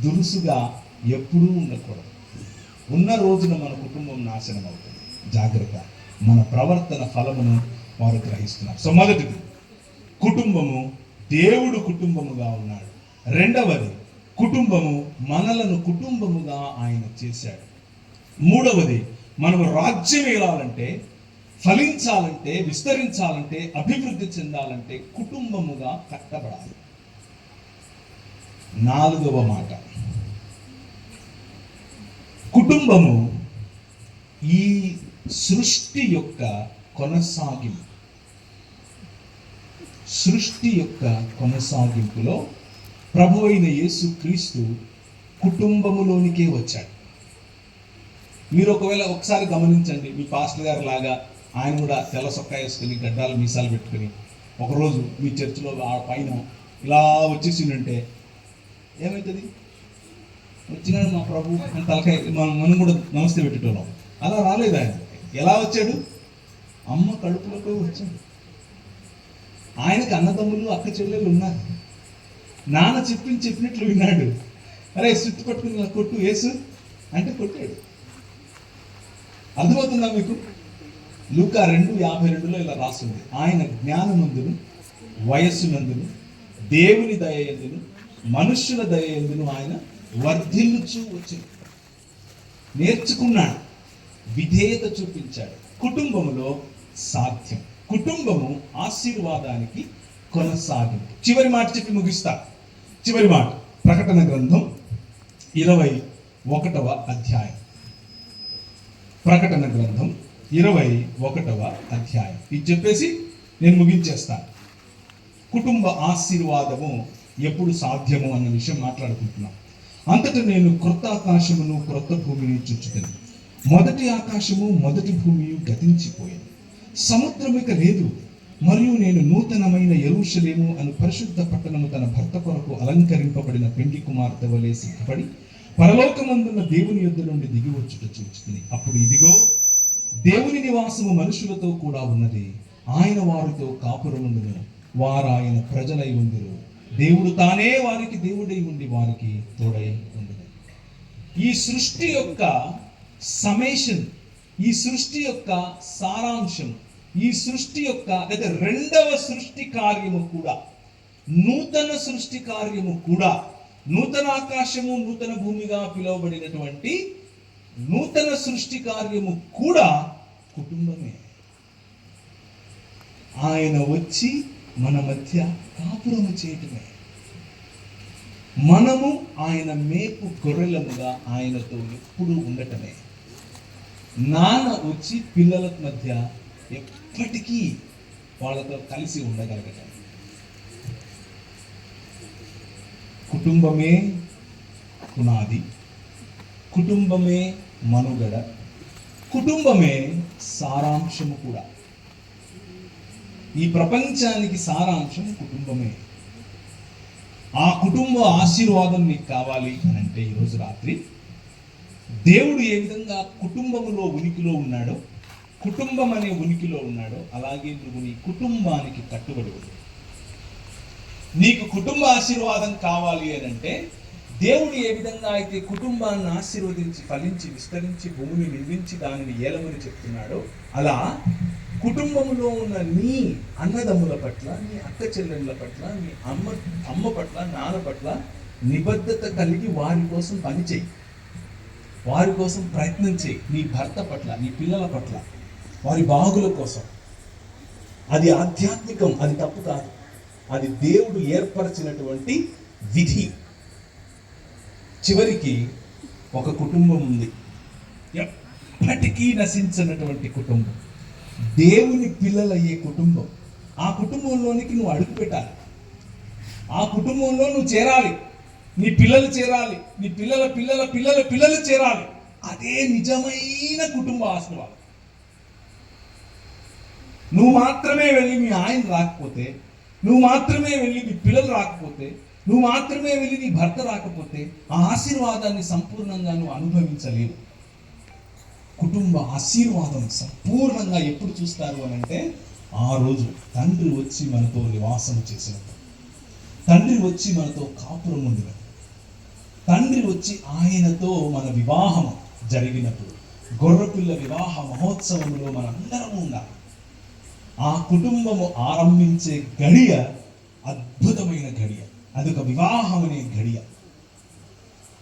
దురుసుగా ఎప్పుడూ ఉండకూడదు. ఉన్న రోజున మన కుటుంబం నాశనం అవుతుంది. జాగ్రత్త, మన ప్రవర్తన ఫలమును వారు గ్రహిస్తున్నారు. సో మొదటిది, కుటుంబము దేవుడు కుటుంబముగా ఉన్నాడు. రెండవది, కుటుంబము మనలను కుటుంబముగా ఆయన చేశాడు. మూడవది, మనం రాజ్యం ఏలాలంటే, ఫలించాలంటే, విస్తరించాలంటే, అభివృద్ధి చెందాలంటే కుటుంబముగా కట్టబడాలి. నాలుగవ మాట, కుటుంబము ఈ సృష్టి యొక్క కొనసాగింపు. సృష్టి యొక్క కొనసాగింపులో ప్రభువైన యేసుక్రీస్తు కుటుంబములోనికే వచ్చాడు. మీరు ఒకవేళ ఒకసారి గమనించండి, మీ పాస్టర్ గారు లాగా ఆయన కూడా తెల్ల సొక్కా వేసుకుని, గడ్డాలు మీసాలు పెట్టుకుని ఒకరోజు మీ చర్చిలో ఆ పైన ఇలా వచ్చేసిందంటే ఏమవుతుంది? వచ్చినాడు మా ప్రభు అని తలకాయ మనం కూడా నమస్తే పెట్టేటోళ్ళం. అలా రాలేదు ఆయన. ఎలా వచ్చాడు? అమ్మ కడుపులోకి వచ్చాడు. ఆయనకు అన్నదమ్ములు అక్క చెల్లెలు ఉన్నారు. నాన్న చెప్పినట్లు విన్నాడు. అరే సుత్తి పట్టుకుని ఇలా కొట్టు యేసు అంటే కొట్టాడు. అర్థమవుతుందా మీకు? లూకా 2:52 ఇలా రాస్తుంది, ఆయన జ్ఞానమందును వయస్సునందును దేవుని దయ యందును మనుష్యుల దయ యందును ఆయన వర్ధిల్లుచూ వచ్చాడు. నేర్చుకున్నాడు, విధేయత చూపించాడు. కుటుంబములో సాధ్యం. కుటుంబము ఆశీర్వాదానికి కొనసాగింపు. చివరి మాట చెప్పి ముగిస్తా. చివరి మాట ప్రకటన గ్రంథం 21వ అధ్యాయం. ప్రకటన గ్రంథం 21వ అధ్యాయం. ఇది చెప్పేసి నేను ముగించేస్తాను. కుటుంబ ఆశీర్వాదము ఎప్పుడు సాధ్యము అన్న విషయం మాట్లాడుకుంటున్నాం. అంతటా నేను క్రొత్త ఆకాశమును క్రొత్త భూమిని చూచుతాను. మొదటి ఆకాశము మొదటి భూమి గతించిపోయాను, సముద్రమిక లేదు. మరియు నేను నూతనమైన యెరూషలేము అను పరిశుద్ధ పట్టణము తన భర్త కొరకు అలంకరింపబడిన పెండ్లి కుమార్తె వలె సిద్ధపడి పరలోకమందున్న దేవుని యొద్ద నుండి దిగి వచ్చుట చూచుతుంది. అప్పుడు ఇదిగో దేవుని నివాసము మనుషులతో కూడా ఉన్నది. ఆయన వారితో కాపురముండును, వారు ఆయన ప్రజలై ఉండును. దేవుడు తానే వారికి దేవుడై ఉండి వారికి తోడై ఉండును. ఈ సృష్టి యొక్క సమేషన్, ఈ సృష్టి యొక్క సారాంశం, ఈ సృష్టి యొక్క లేదా రెండవ సృష్టి కార్యము కూడా, నూతన సృష్టి కార్యము కూడా, నూతన ఆకాశము నూతన భూమిగా పిలువబడినటువంటి నూతన సృష్టి కార్యము కూడా కుటుంబమే. ఆయన వచ్చి మన మధ్య కాపురము చేయటమే. మనము ఆయన మేపు గొర్రెలముగా ఆయనతో ఎప్పుడూ ఉండటమే. నాన్న వచ్చి పిల్లల మధ్య ఎప్పటికీ వాళ్ళతో కలిసి ఉండగలగటం. కుటుంబమే పునాది, కుటుంబమే మనుగడ, కుటుంబమే సారాంశము కూడా. ఈ ప్రపంచానికి సారాంశం కుటుంబమే. ఆ కుటుంబ ఆశీర్వాదం నీకు కావాలి అని అంటే ఈరోజు రాత్రి దేవుడు ఏ విధంగా కుటుంబములో ఉనికిలో ఉన్నాడో, కుటుంబం అనే ఉనికిలో ఉన్నాడో, అలాగే నువ్వు నీ కుటుంబానికి కట్టుబడి ఉండు. నీకు కుటుంబ ఆశీర్వాదం కావాలి అని అంటే దేవుడు ఏ విధంగా అయితే కుటుంబాన్ని ఆశీర్వదించి ఫలించి విస్తరించి భూమిని నిర్మించి దానిని ఏలమని చెప్తున్నాడో, అలా కుటుంబంలో ఉన్న నీ అన్నదమ్ముల పట్ల, నీ అక్క చెల్లెళ్ళ పట్ల, నీ అమ్మ పట్ల, నాన్న పట్ల నిబద్ధత కలిగి వారి కోసం పనిచేయి, వారి కోసం ప్రయత్నం చేయి. నీ భర్త పట్ల, నీ పిల్లల పట్ల, వారి బాగుల కోసం. అది ఆధ్యాత్మికం, అది తప్పు కాదు. అది దేవుడు ఏర్పరచినటువంటి విధి. చివరికి ఒక కుటుంబం ఉంది, ఎప్పటికీ నశించినటువంటి కుటుంబం, దేవుని పిల్లలయ్యే కుటుంబం. ఆ కుటుంబంలోనికి నువ్వు అడుగు పెట్టాలి, ఆ కుటుంబంలో నువ్వు చేరాలి, నీ పిల్లలు చేరాలి, నీ పిల్లల పిల్లల పిల్లల పిల్లలు చేరాలి. అదే నిజమైన కుటుంబ ఆశీర్వాదం. నువ్వు మాత్రమే వెళ్ళి మీ ఆయన రాకపోతే, నువ్వు మాత్రమే వెళ్ళి నీ పిల్లలు రాకపోతే, నువ్వు మాత్రమే వెళ్ళి నీ భర్త రాకపోతే ఆ ఆశీర్వాదాన్ని సంపూర్ణంగా నువ్వు అనుభవించలేవు. కుటుంబ ఆశీర్వాదం సంపూర్ణంగా ఎప్పుడు చూస్తారు అని అంటే ఆ రోజు తండ్రి వచ్చి మనతో నివాసం చేసినప్పుడు, తండ్రి వచ్చి మనతో కాపురం ఉండినప్పుడు, తండ్రి వచ్చి ఆయనతో మన వివాహం జరిగినప్పుడు, గొర్రెపిల్ల వివాహ మహోత్సవంలో మనందరం ఉండాలి. ఆ కుటుంబము ఆరంభించే గడియ అద్భుతమైన గడియ. అదొక వివాహం అనే గడియ.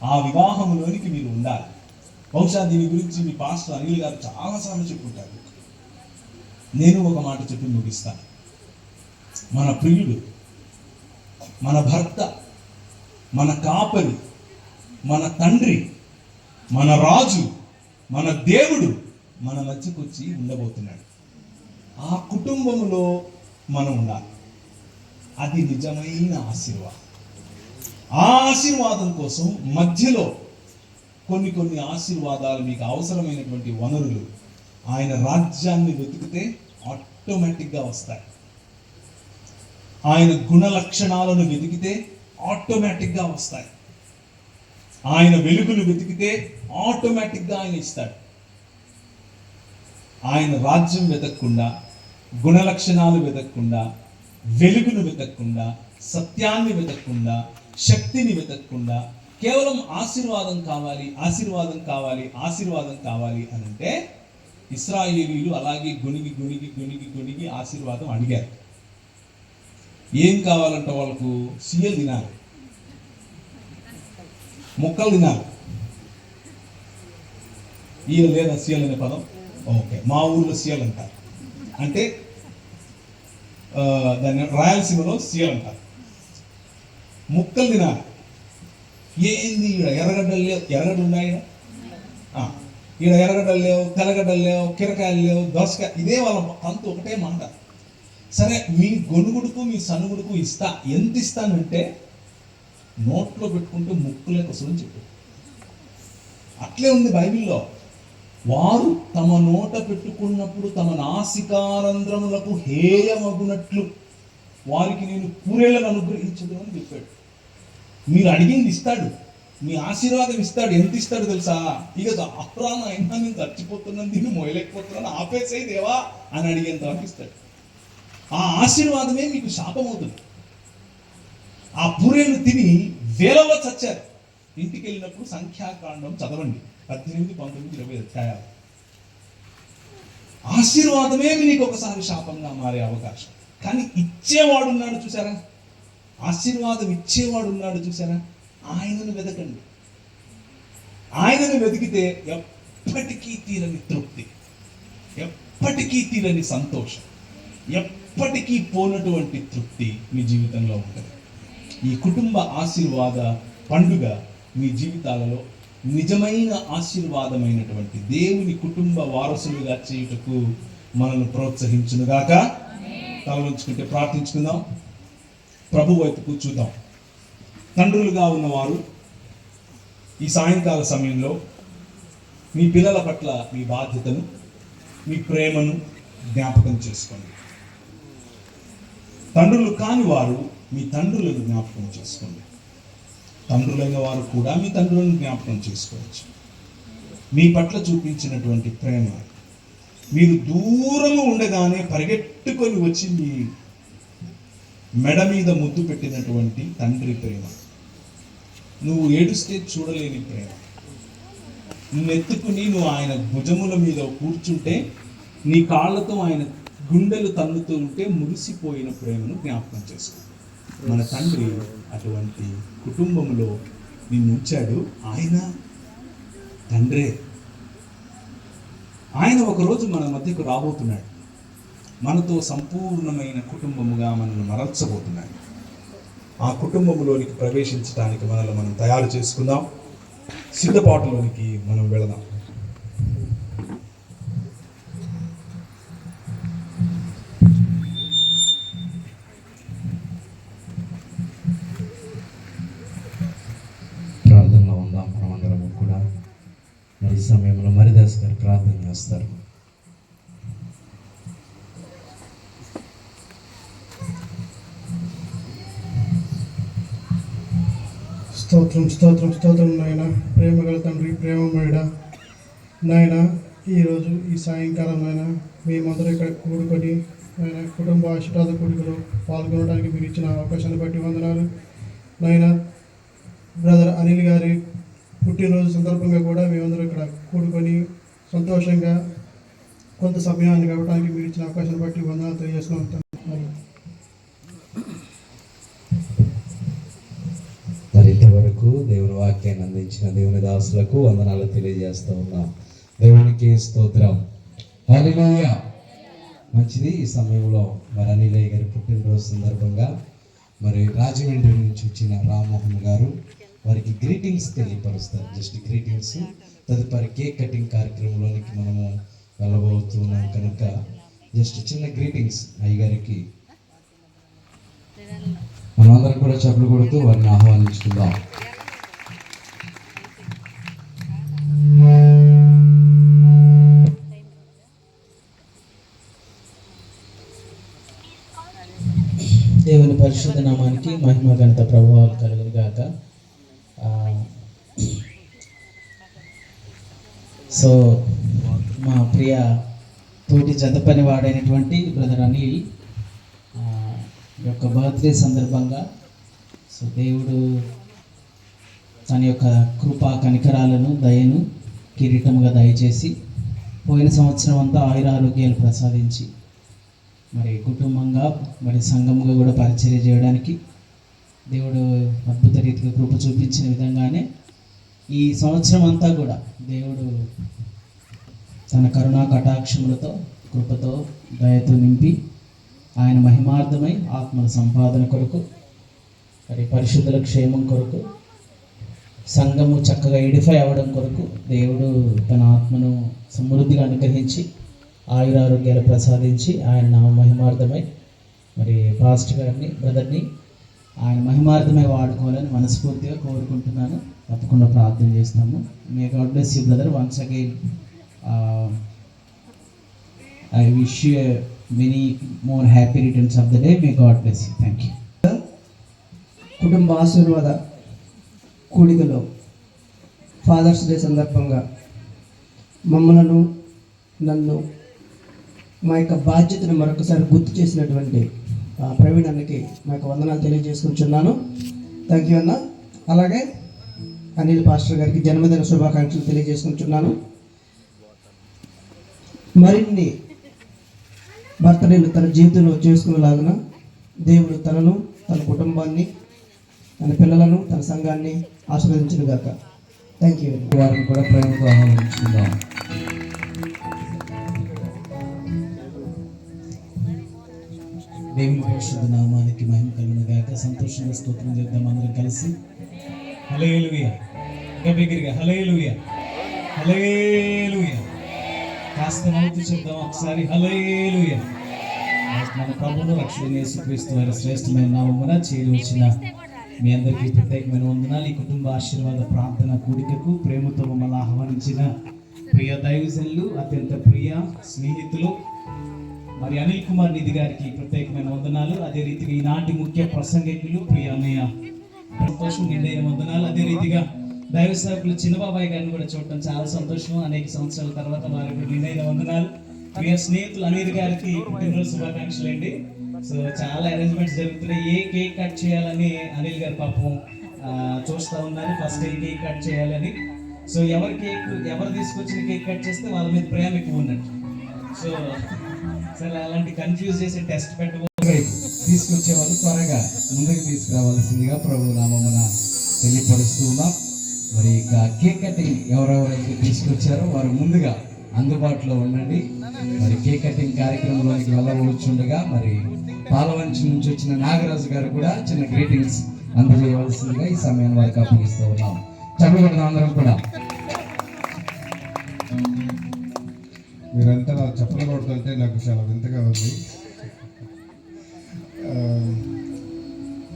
ఆ వివాహంలోనికి మీరు ఉండాలి. బహుశా దీని గురించి మీ పాస్టర్ అనిల్ గారు చాలాసార్లు చెప్పుకుంటారు. నేను ఒక మాట చెప్పి ముగిస్తాను. మన ప్రియుడు, మన భర్త, మన కాపరి, మన తండ్రి, మన రాజు, మన దేవుడు మన మధ్యకు వచ్చి ఉండబోతున్నాడు. ఆ కుటుంబంలో మనం ఉండాలి. అది నిజమైన ఆశీర్వాదం. ఆ ఆశీర్వాదం కోసం మధ్యలో కొన్ని ఆశీర్వాదాలు, మీకు అవసరమైనటువంటి వనరులు ఆయన రాజ్యాన్ని వెతికితే ఆటోమేటిక్గా వస్తాయి. ఆయన గుణ లక్షణాలను వెతికితే ఆటోమేటిక్గా వస్తాయి. ఆయన వెలుగును వెతికితే ఆటోమేటిక్గా ఆయన ఇస్తాడు. ఆయన రాజ్యం వెతకకుండా, గుణ లక్షణాలు వెతకకుండా, వెలుగును వెతకకుండా, సత్యాన్ని వెతకకుండా, శక్తిని వెతకకుండా, కేవలం ఆశీర్వాదం కావాలి, ఆశీర్వాదం కావాలి, ఆశీర్వాదం కావాలి అని అంటే ఇశ్రాయేలీయులు అలాగే గుణిగి గుణిగి గుణిగి గుణిగి ఆశీర్వాదం అడిగారు. ఏం కావాలంటే వాళ్ళకు సీఎల్ తినాలి, మొక్కలు తినాలి. ఈయన లేదా సీఎల్ అనే పదం? ఓకే, మా ఊర్లో సీఎల్ అంటారు. అంటే దాన్ని రాయలసీమలో సీఎల్ అంటారు. ముక్కలు తినాలి. ఏంది ఈడ ఎర్రగడ్డలు లేవు, ఎర్రగడ్డలు ఉన్నాయి ఈడ ఎర్రగడ్డలు లేవు, తెల్లగడ్డలు లేవు, కిరకాయలు లేవు, దోసకాయ, ఇదే వాళ్ళ అంతు ఒకటే మాట. సరే మీ గొనుగుడుకు మీ సనుగుడుకు ఇస్తా, ఎంత ఇస్తానంటే నోట్లో పెట్టుకుంటూ ముక్కులే కోసం చెప్పు. అట్లే ఉంది బైబిల్లో. వారు తమ నోట పెట్టుకున్నప్పుడు తమ నాసికారంధ్రములకు హేయమగునట్లు వారికి నేను పూరేళ్లను అనుగ్రహించదు అని చెప్పాడు. మీరు అడిగింది ఇస్తాడు, మీ ఆశీర్వాదం ఇస్తాడు. ఎంత ఇస్తాడు తెలుసా? ఇక అప్రాణ అయినా నేను చచ్చిపోతున్నాను, దీన్ని మోయలేకపోతున్నాను, ఆపేసేయి దేవా అని అడిగేంత వరకు ఇస్తాడు. ఆ ఆశీర్వాదమే మీకు శాపం అవుతుంది. ఆ పూరేళ్ళు తిని వేలలో చచ్చారు. ఇంటికి వెళ్ళినప్పుడు సంఖ్యాకాండం చదవండి, 18, 19, 20 అధ్యాయాలు. ఆశీర్వాదమే మీకు ఒకసారి శాపంగా మారే అవకాశం. కానీ ఇచ్చేవాడు ఉన్నాడు చూసారా, ఆశీర్వాదం ఇచ్చేవాడు ఉన్నాడు చూసారా, ఆయనను వెతకండి. ఆయనను వెతికితే ఎప్పటికీ తీరని తృప్తి, ఎప్పటికీ తీరని సంతోషం, ఎప్పటికీ పోనటువంటి తృప్తి మీ జీవితంలో ఉంటుంది. ఈ కుటుంబ ఆశీర్వాద పండుగ మీ జీవితాలలో నిజమైన ఆశీర్వాదమైనటువంటి దేవుని కుటుంబ వారసులుగా చేయుటకు మనల్ని ప్రోత్సహించునుగాక. తలవంచుకుంటే ప్రార్థించుకుందాం, ప్రభు వైపుకు చూద్దాం. తండ్రులుగా ఉన్నవారు ఈ సాయంకాల సమయంలో మీ పిల్లల పట్ల మీ బాధ్యతను, మీ ప్రేమను జ్ఞాపకం చేసుకోండి. తండ్రులు కాని వారు మీ తండ్రులను జ్ఞాపకం చేసుకోండి. తండ్రులైన వారు కూడా మీ తండ్రులను జ్ఞాపకం చేసుకోవచ్చు. మీ పట్ల చూపించినటువంటి ప్రేమ, మీరు దూరము ఉండగానే పరిగెట్టుకొని వచ్చి మీ మెడ మీద ముద్దు పెట్టినటువంటి తండ్రి ప్రేమ, నువ్వు ఏడుస్తే చూడలేని ప్రేమ, నెత్తుకుని నువ్వు ఆయన భుజముల మీద కూర్చుంటే నీ కాళ్ళతో ఆయన గుండెలు తన్నుతూ ఉంటే మురిసిపోయిన ప్రేమను జ్ఞాపకం చేసుకో. మన తండ్రి అటువంటి కుటుంబంలో నిన్ను ఉంచాడు. ఆయన తండ్రే. ఆయన ఒకరోజు మన మధ్యకు రాబోతున్నాడు. మనతో సంపూర్ణమైన కుటుంబముగా మనల్ని మరల్చబోతున్నాడు. ఆ కుటుంబంలోనికి ప్రవేశించడానికి మనల్ని మనం తయారు చేసుకుందాం. సిద్ధపాటులోనికి మనం వెళదాం. ప్రార్థనలో ఉందాం మనమందరము కూడా. మరి ఈ సమయంలో మరిదాస్ గారు ప్రార్థన చేస్తారు. స్తోత్రం స్తోత్రం స్తోత్రం నాయన, ప్రేమగల తండ్రి, ప్రేమమయుడా నాయన, ఈరోజు ఈ సాయంకాలం నాయన మేమందరూ ఇక్కడ కూడుకొని నాయన కుటుంబ ఆశీర్వాద కూడికలో పాల్గొనడానికి మీరు ఇచ్చిన అవకాశాన్ని బట్టి వందనాలు నాయన. బ్రదర్ అనిల్ గారి పుట్టినరోజు సందర్భంగా కూడా మేమందరూ ఇక్కడ కూడుకొని సంతోషంగా కొంత సమయాన్ని గడపడానికి మీరు ఇచ్చిన అవకాశాన్ని బట్టి వందనాలు తెలియజేస్తున్నాం. మరి ఇంతవరకు దేవుని వాక్యాన్ని అందించిన దేవుని దాసులకు వందనాలు తెలియజేస్తూ ఉన్నాం. దేవునికి స్తోత్రం. హల్లెలూయా. మంచిది. ఈ సమయంలో మరి అనిలయ్య గారి పుట్టినరోజు సందర్భంగా మరి రాజమండ్రి నుంచి వచ్చిన రామ్మోహన్ గారు వారికి గ్రీటింగ్స్ తెలియపరుస్తారు. Just greetings. తదుపరి కేక్ కటింగ్ కార్యక్రమంలోనికి మనము వెళ్ళబోతున్నాం కనుక జస్ట్ చిన్న గ్రీటింగ్స్ అయ్యగారికి మనమందరం కూడా చప్పులు కొడుతూ వారిని ఆహ్వానించుకుందాం. దేవుని పరిశుద్ధ నామానికి మహిమ ఘనత ప్రభావాలు కలుగును గాక. సో మా ప్రియ తోటి జత పని వాడైనటువంటి బ్రదర్ అనిల్ యొక్క బర్త్డే సందర్భంగా సో దేవుడు తన యొక్క కృపా కనికరాలను దయను కిరీటముగా దయచేసి పోయిన సంవత్సరం అంతా ఆయురారోగ్యాలు ప్రసాదించి మరి కుటుంబంగా మరి సంఘంగా కూడా పరిచర్య చేయడానికి దేవుడు అద్భుత రీతిగా కృప చూపించిన విధంగానే ఈ సంవత్సరం అంతా కూడా దేవుడు తన కరుణా కటాక్షములతో కృపతో దయతో నింపి ఆయన మహిమార్థమై ఆత్మల సంపాదన కొరకు మరి పరిశుద్ధుల క్షేమం కొరకు సంఘము చక్కగా ఎడిఫై అవ్వడం కొరకు దేవుడు తన ఆత్మను సమృద్ధిగా అనుగ్రహించి ఆయురారోగ్యాలు ప్రసాదించి ఆయన నా మహిమార్థమై మరి పాస్టర్ గారిని బ్రదర్ని ఆయన మహిమార్థమై వాడుకోవాలని మనస్ఫూర్తిగా కోరుకుంటున్నాను. తప్పకుండా ప్రార్థన చేస్తాము. May God bless you brother. Once again I wish you many more happy returns of the day. May God bless you. Thank you. కుటుంబ ఆశీర్వాద కూడికలో ఫాదర్స్ డే సందర్భంగా మమ్మలను నన్ను మా యొక్క బాధ్యతను మరొకసారి గుర్తు చేసినటువంటి ప్రవీణ్ అన్నకి మా యొక్క వందనాలు తెలియజేసుకుంటున్నాను. థ్యాంక్ యూ అన్న. అలాగే అనిల్ పాస్టర్ గారికి జన్మదిన శుభాకాంక్షలు తెలియజేసుకుంటున్నాను. మరిన్ని బర్త్డేలు తన జీవితంలో చేసుకునేలాగున దేవుడు తనను, తన కుటుంబాన్ని, తన పిల్లలను, తన సంఘాన్ని ఆశీర్వదించును గాక. Thank you. వారిని కూడా ప్రేమతో ఆహ్వానించుకుందాం. దేవుని పరిశుద్ధ నామానికి మహిమ కలుగును గాక. సంతోషంగా స్తోత్రం చేద్దాం అందరం కలిసి. హల్లెలూయా. ఇంకా బిగ్గరగా హల్లెలూయా, హల్లెలూయా. కాస్త నవ్వుతూ చెప్దాం ఒకసారి హల్లెలూయా. మన ప్రభువును రక్షకుడైన యేసుక్రీస్తు వారి శ్రేష్టమైన నామమున చేరి వచ్చిన మీ అందరికీ ప్రత్యేకమైన వందనాలు. ఈ కుటుంబ ఆశీర్వాద ప్రార్థన కూడికకు ప్రేమతో మమ్మల్ని ఆహ్వానించిన ప్రియ దైవజనులు, అత్యంత ప్రియ స్నేహితులు మరి అనిల్ కుమార్ నిధి గారికి ప్రత్యేకమైన వందనాలు. అదే రీతిగా ఈనాటి ముఖ్య ప్రసంగికులు ప్రియ అన్నయ్య సంతోషం, నిండైన వందనాలు. అదే రీతిగా దైవ సేవకులు చిన్నబాబాయ్ గారిని కూడా చూడటం చాలా సంతోషం. అనేక సంవత్సరాల తర్వాత వారికి నిండైన వందనాలు. ప్రియ స్నేహితులు అనిల్ గారికి పుట్టినరోజు శుభాకాంక్షలు అండి. సో చాలా అరేంజ్మెంట్స్ జరుగుతున్నాయి. ఏ కేక్ కట్ చేయాలని అనిల్ గారు పాపం చూస్తూ ఉన్నారు. ఫస్ట్ కేక్ కట్ చేయాలని. సో ఎవరు తీసుకొచ్చిన కేక్ కట్ చేస్తే వాళ్ళ మీద ప్రేమ ఎక్కువ ఉన్నట్టు. సో సరే అలాంటి కన్ఫ్యూజ్ చేసి టెస్ట్ తీసుకొచ్చే వాళ్ళు త్వరగా ముందుకు తీసుకురావాల్సిందిగా ప్రభు నామమున తెలియపరుస్తూ ఉన్నాం. మరి ఇక కేక్ కటింగ్ ఎవరెవరైతే తీసుకొచ్చారో వారు ముందుగా అందుబాటులో ఉండండి. మరి కేక్ కటింగ్ కార్యక్రమంలోకి వెళ్ళవచ్చుండగా మరి పాలవంచి నుంచి వచ్చిన నాగరాజు గారు కూడా చిన్న గ్రీటింగ్స్ అందజేయవలసిందిగా ఈ సమయాన్ని వారికి అప్పగిస్తూ ఉన్నాం. చదువుకున్న అందరం కూడా మీరంతా నాకు చెప్పలు కొడుతుంటే నాకు చాలా వింతగా ఉంది.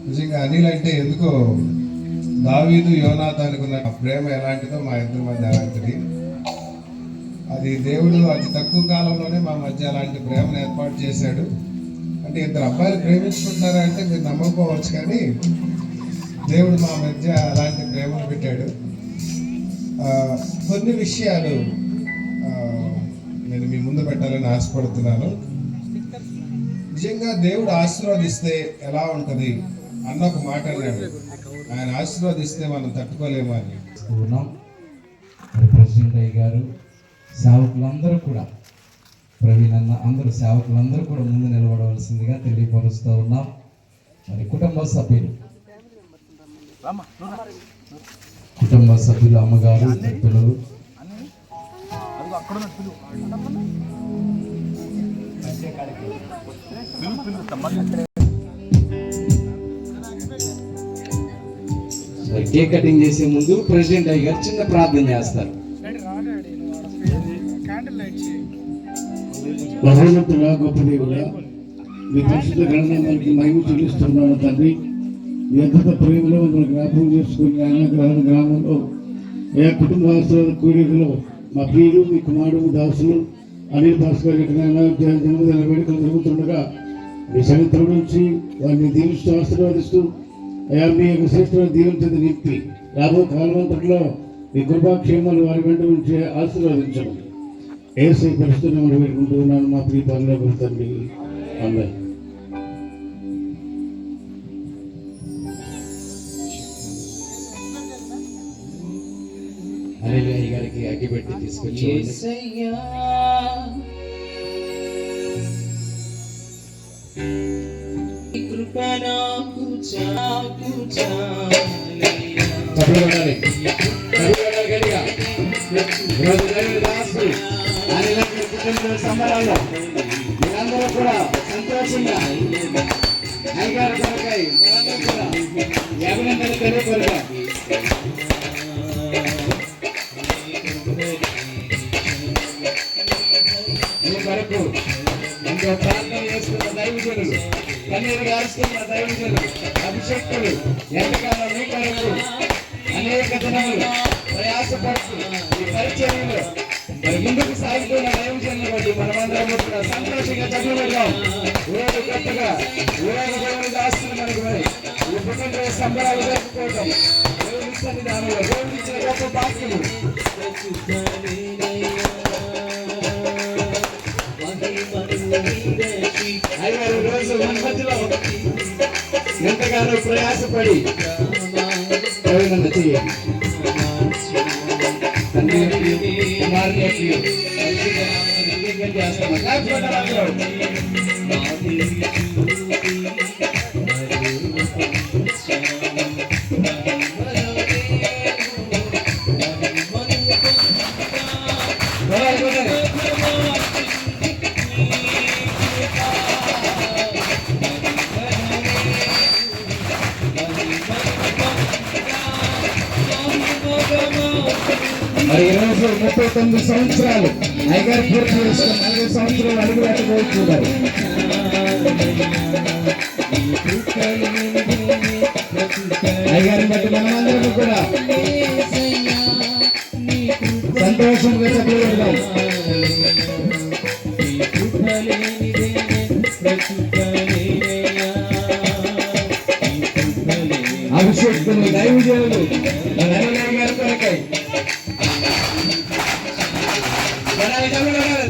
నిజంగా అనిల్ అంటే ఎందుకో దావీదు యోనాతానికి ఉన్న ప్రేమ ఎలాంటిదో మా ఇద్దరి మధ్య అలాంటిది. అది దేవుడు అతి తక్కువ కాలంలోనే మా మధ్య అలాంటి ప్రేమను ఏర్పాటు చేశాడు. అంటే ఇద్దరు అబ్బాయిలు ప్రేమించుకుంటున్నారా అంటే మీరు నమ్మకపోవచ్చు, కానీ దేవుడు మా మధ్య అలాంటి ప్రేమను పెట్టాడు. కొన్ని విషయాలు నేను మీ ముందు పెట్టాలని ఆశపడుతున్నాను. నిజంగా దేవుడు ఆశీర్వదిస్తే ఎలా ఉంటుంది అన్న ఒక మాట అన్నాడు. ఆయన ఆశీర్వదిస్తే మనం తట్టుకోలేము అని. ప్రెసిడెంట్ అయ్య గారు, సేవకులందరూ కూడా, ప్రవీణ్ అన్న, అందరూ సేవకులందరూ కూడా ముందు నిలబడవలసిందిగా తెలియపరుస్తూ ఉన్నాం. మరి కుటుంబ సభ్యులు అమ్మగారు, పిల్లలు కేక్ కటింగ్ చేసే ముందు ప్రెసిడెంట్ అయ్య గారు చిన్న ప్రార్థన చేస్తారు. మహోన్నతుడా, గొప్ప దేవుడా, మీ పరిశుద్ధ గ్రంథానికి మహిమ చెల్లిస్తున్నాను తండ్రి. మీ అద్భుత ప్రేమలో మమ్మల్ని జ్ఞాపకం చేసుకుని ఆయన గ్రామంలో ఏ కుటుంబ ఆశీర్వాద కూడికలో మా ప్రియులు, మీ కుమారుడు, దాసులు అనిల్ భాస్కర్ జన్మదిన వేడుకలు జరుగుతుండగా మీ సంగతుల నుంచి వారిని దీవిస్తూ ఆశీర్వదిస్తూ అయా మీ యొక్క శ్రేష్ఠమైన దీవించది నింపి రాబో కాలమంతట్లో మీ కృపాక్షేమాలు వారి వెంట ఉంచి ఆశీర్వదించమని యేసయ్య పరిస్థితులు మనం పెట్టుకుంటూ ఉన్నాను మా ప్రియ పరలోకపు తండ్రి. ఆమేన్. హల్లెలూయా గారికి అగ్గిపెట్టి తీసుకొచ్చి యేసయ్యా నీ కృప నాకు చాలు చాలయ్యా. చప్పట్లు కొట్టాలి. చప్పట్లు కొట్టాలి గట్టిగా. ఈరోజు దేవుని దాసుడు ఆయన ఇలాంటి కుటుంబ సంబరాల్లో మీరందరూ కూడా సంతోషంగా అయ్యగారు కొరకై మీరందరూ కూడా అభినందనలు తెలియకొరగా మీ వరకు ఇంకో ప్రార్థన చేస్తున్న దైవజనులు, కన్నీరు గారుస్తున్న దైవజనులు, అభిషేకులు ఎంతకాలం మీ కొరకు అనేక దినములు ప్రయాసపడుతూ ఈ పరిచర్యలో మరి ముందుకు సాగుతున్న దైవజనులు బట్టి మనమందరం కూడా సంతోషంగా చదువుకుందాం. ఊరు కొత్తగా ఊరు దేవుని దాస్తులు మనకు మరి ఈ కుటుంబ సంబరాలు జరుపుకోవటం దేవుని సన్నిధానంలో దేవుని ఇచ్చిన గొప్ప భాగ్యము. అయ్యారు రోజు మన మధ్యలో ఎంతగానో ప్రయాసపడి చేయండి. తండ్రి కుమారుని చేస్తాము. మరి ఈరోజు 39 సంవత్సరాలు అయ్యగారు పూర్తి చేసుకుని 40 సంవత్సరాలు అడుగు పెట్టబోతున్నారు. అయ్యగారిని బట్టి మనమందరం కూడా సంతోషంగా చెప్పగలుగుతాం. అభిషేకులు దైవజనులు గారి కొరకై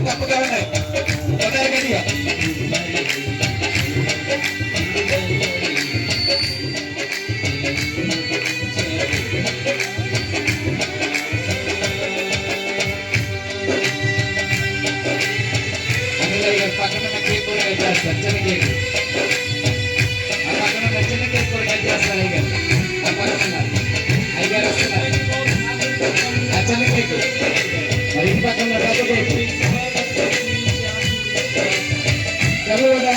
తప్పుగా ఉన్నాయి. పక్కన కేక్ కూడా చేస్తారు. చిన్న కేక్ ఆ పక్కన చిన్న కేక్ కూడా చేస్తారు. అయ్యారు ఆ పక్కన అయ్యారు వస్తున్నారు. ఆ చిన్న కేక్ మరి ఇంటి పక్కన పెద్ద కేక్ చదువు కూడా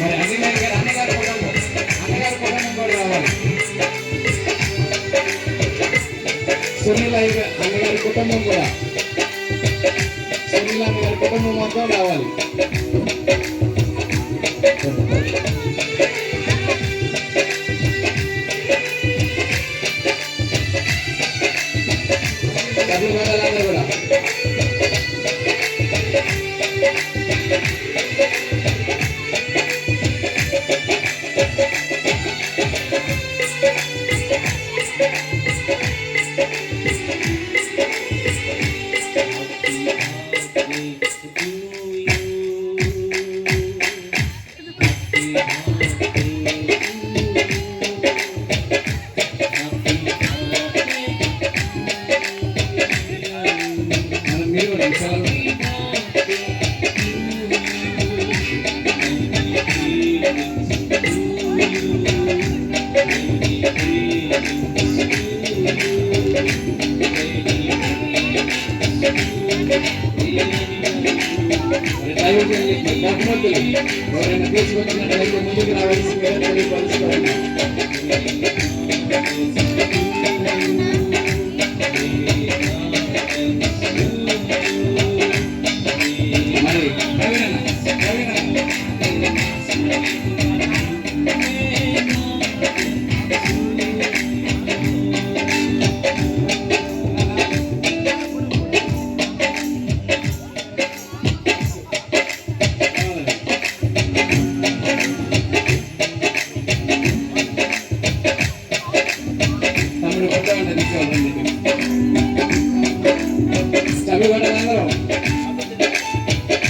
మరి సునీల్ అన్నగారి కుటుంబం కూడా, సునీల్ అన్నగారి కుటుంబం మొత్తం రావాలి. డబ్బులు కొట్టాలందరూ కూడా. ఎవరైనా తీసుకొచ్చినట్లయితే ముందుకు రావాల్సిందిగా తెలియపరుస్తున్నాను. మరి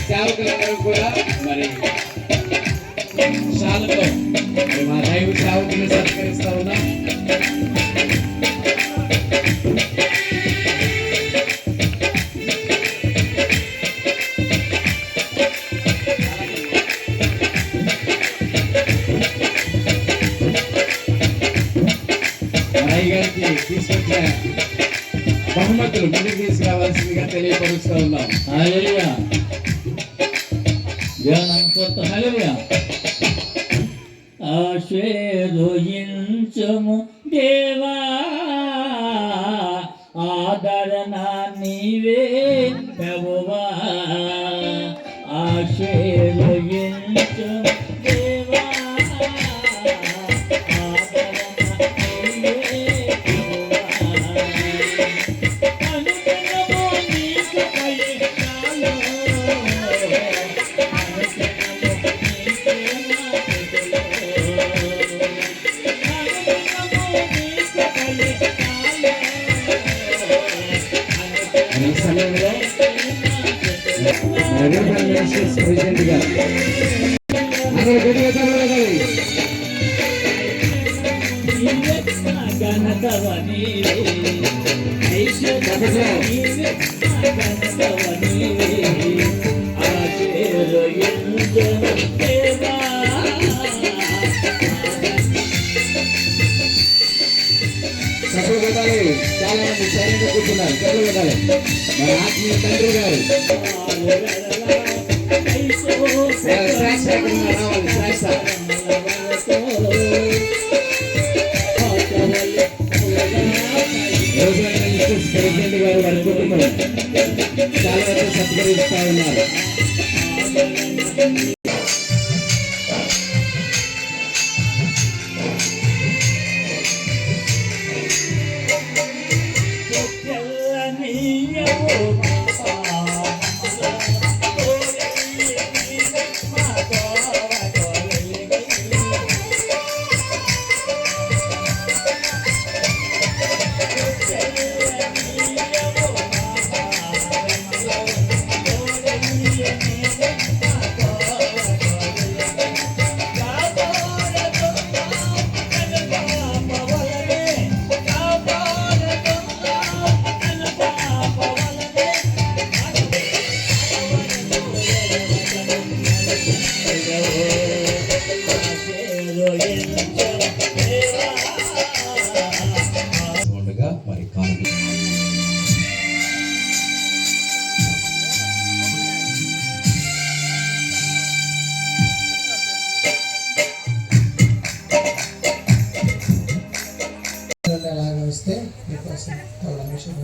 సేవకులందరూ కూడా మరి శాలతో మా దైవ సేవకుని సత్కరిస్తా ఉన్నాం. గారికి తీసుకొచ్చిన బహుమతులు ముందుకు తీసుకురావాల్సిందిగా తెలియపరుస్తూ ఉన్నాం. హల్లెలూయా. హల్లెలూయా. ఆశీర్వదించుము దేవా, ఆదరణ నీవే ప్రభువా. ఆశీర్వదించుము దేవా, ఆదరణ నీవే ప్రభువా. అనుదినము నీకు కలుగుతాను, ప్రెసిడెంట్ గారు అందరూ గట్టిగా చదవాలి. గణతవని కప్పులు పెట్టాలి. చాలా మంది సైలెంట్ కూర్చున్నారు. కప్పులు పెట్టాలి. మన ఆత్మీయ తండ్రి గారు శ్రేష్ఠ రావాలి. శ్రేష్ఠ ప్రెసిడెంట్ గారు వారి కుటుంబం చాలా వరకు సత్కరిస్తా ఉన్నారు.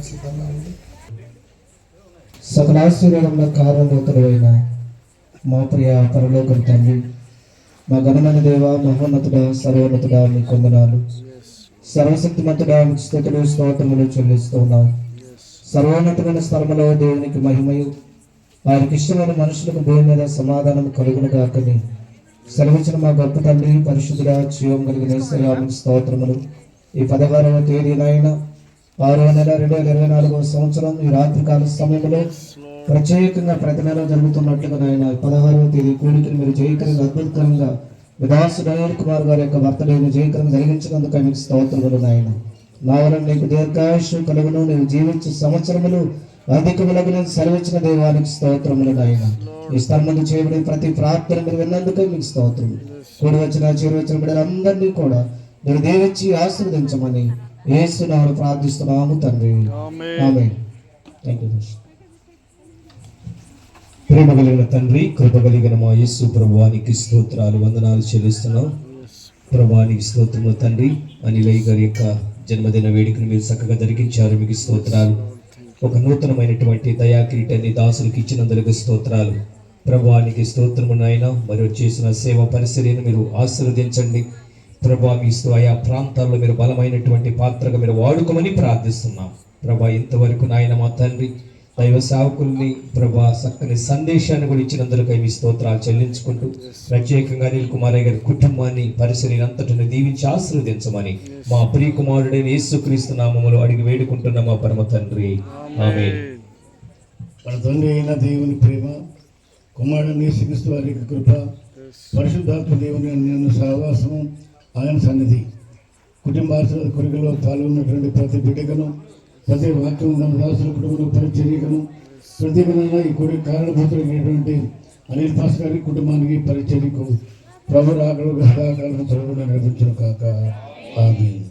సిద్ధంగా ఉంది. సకల ఆశీర్వాదంలో కారణభూతుడైన మా ప్రియ పరలోకం తండ్రి, మా ఘనమైన దేవ, మహోన్నతుడ, సర్వోన్నతుడ, మీ కొందనాలు. సర్వశక్తిమంతుడా, మీకు స్తుతులు స్తోత్రములు చెల్లిస్తున్నాం. సర్వోన్నతమైన స్థలములో దేవునికి మహిమయు, వారికి ఇష్టమైన మనుషులకు భూమి మీద సమాధానం కలుగును గాకని సెలవించిన మా గొప్ప తండ్రి, పరిశుద్ధుడా, జీవం కలిగిన యేసయ్య స్తోత్రములు. ఈ 16వ తేదీనైనా 6వ నెల 2024వ సంవత్సరం ఈ రాత్రికాల సమయంలో ప్రత్యేకంగా ప్రతి నెల జరుగుతున్నట్లుగా నాయన 16వ తేదీ కూడికను మీరు జయకరంగా అద్భుతంగా విదాసుడు అనిల్ కుమార్ గారి యొక్క బర్త్డేని జయకరంగా జరిగించినందుకు మీకు స్తోత్రములు నాయన. నా వలన నీకు దీర్ఘాయుష్యం కలుగును, నీవు జీవించే సంవత్సరములు అధికములగును సెలవిచ్చిన దేవానికి స్తోత్రములు నాయన. ఈ స్థలం చేయబడి ప్రతి ప్రార్థన మీరు విన్నందుకే మీకు స్తోత్రములు. కూడి వచ్చిన చేరి వచ్చిన బిడ్డలందరినీ కూడా మీరు దీవించి ఆశీర్వదించమని యేసు నామములో ప్రార్థిస్తున్నాము తండ్రి, ఆమేన్. థాంక్యూ. ప్రేమ కలిగిన తండ్రి, కృప కలిగిన మా యేసు ప్రభువానికి స్తోత్రాలు, వందనాలు చెల్లిస్తున్నాం. ప్రభువానికి స్తోత్రములు తండ్రి. అనిలయ్య గారి యొక్క జన్మదిన వేడుకను మీరు చక్కగా జరిగించారు, మీకు స్తోత్రాలు. ఒక నూతనమైనటువంటి దయా కిరీటాన్ని దాసులకు ఇచ్చినందుకు స్తోత్రాలు. ప్రభువానికి స్తోత్రము నాయన. మరి చేసిన సేవ పరిసరను మీరు ఆశీర్వదించండి ప్రభా. మీ ఆయా ప్రాంతాల్లో మీరు బలమైనటువంటి పాత్రగా మీరు వాడుకోమని ప్రార్థిస్తున్నాం ప్రభా. ఇంతవరకు నాయన మా తండ్రి దైవ సేవకుల్ని ప్రభా చక్కని సందేశాన్ని కూడా ఇచ్చినందుకై మీ స్తోత్రాలు చెల్లించుకుంటూ ప్రత్యేకంగా అనిల్ కుమారయ్య గారి కుటుంబాన్ని పరిసరీని అంతటిని దీవించి ఆశీర్వదించమని మా ప్రియ కుమారుడైన యేసుక్రీస్తు నామములో అడిగి వేడుకుంటున్న మా పరమ తండ్రి, ఆమేన్. మన తండ్రి అయిన దేవుని ప్రేమ, కుమారుడు యేసుక్రీస్తు వారి యొక్క కృప, పరిశుద్ధాత్మ దేవుని నేను సహవాసము, ఆయన సన్నిధి, కుటుంబాల కొరికలో పాల్గొన్నటువంటి ప్రతి బిడ్డకను, ప్రతి వాక్యం దాసుల కుటుంబంలో పరిచర్యకను, ప్రత్యేకంగా ఈ కొరి కారణభూతులైనటువంటి అనిల్ పాస్ గారి కుటుంబానికి పరిచర్యకు ప్రభు రాకలు సదాకాలం చదువుగా నడిపించిన కాక ఆమేన్.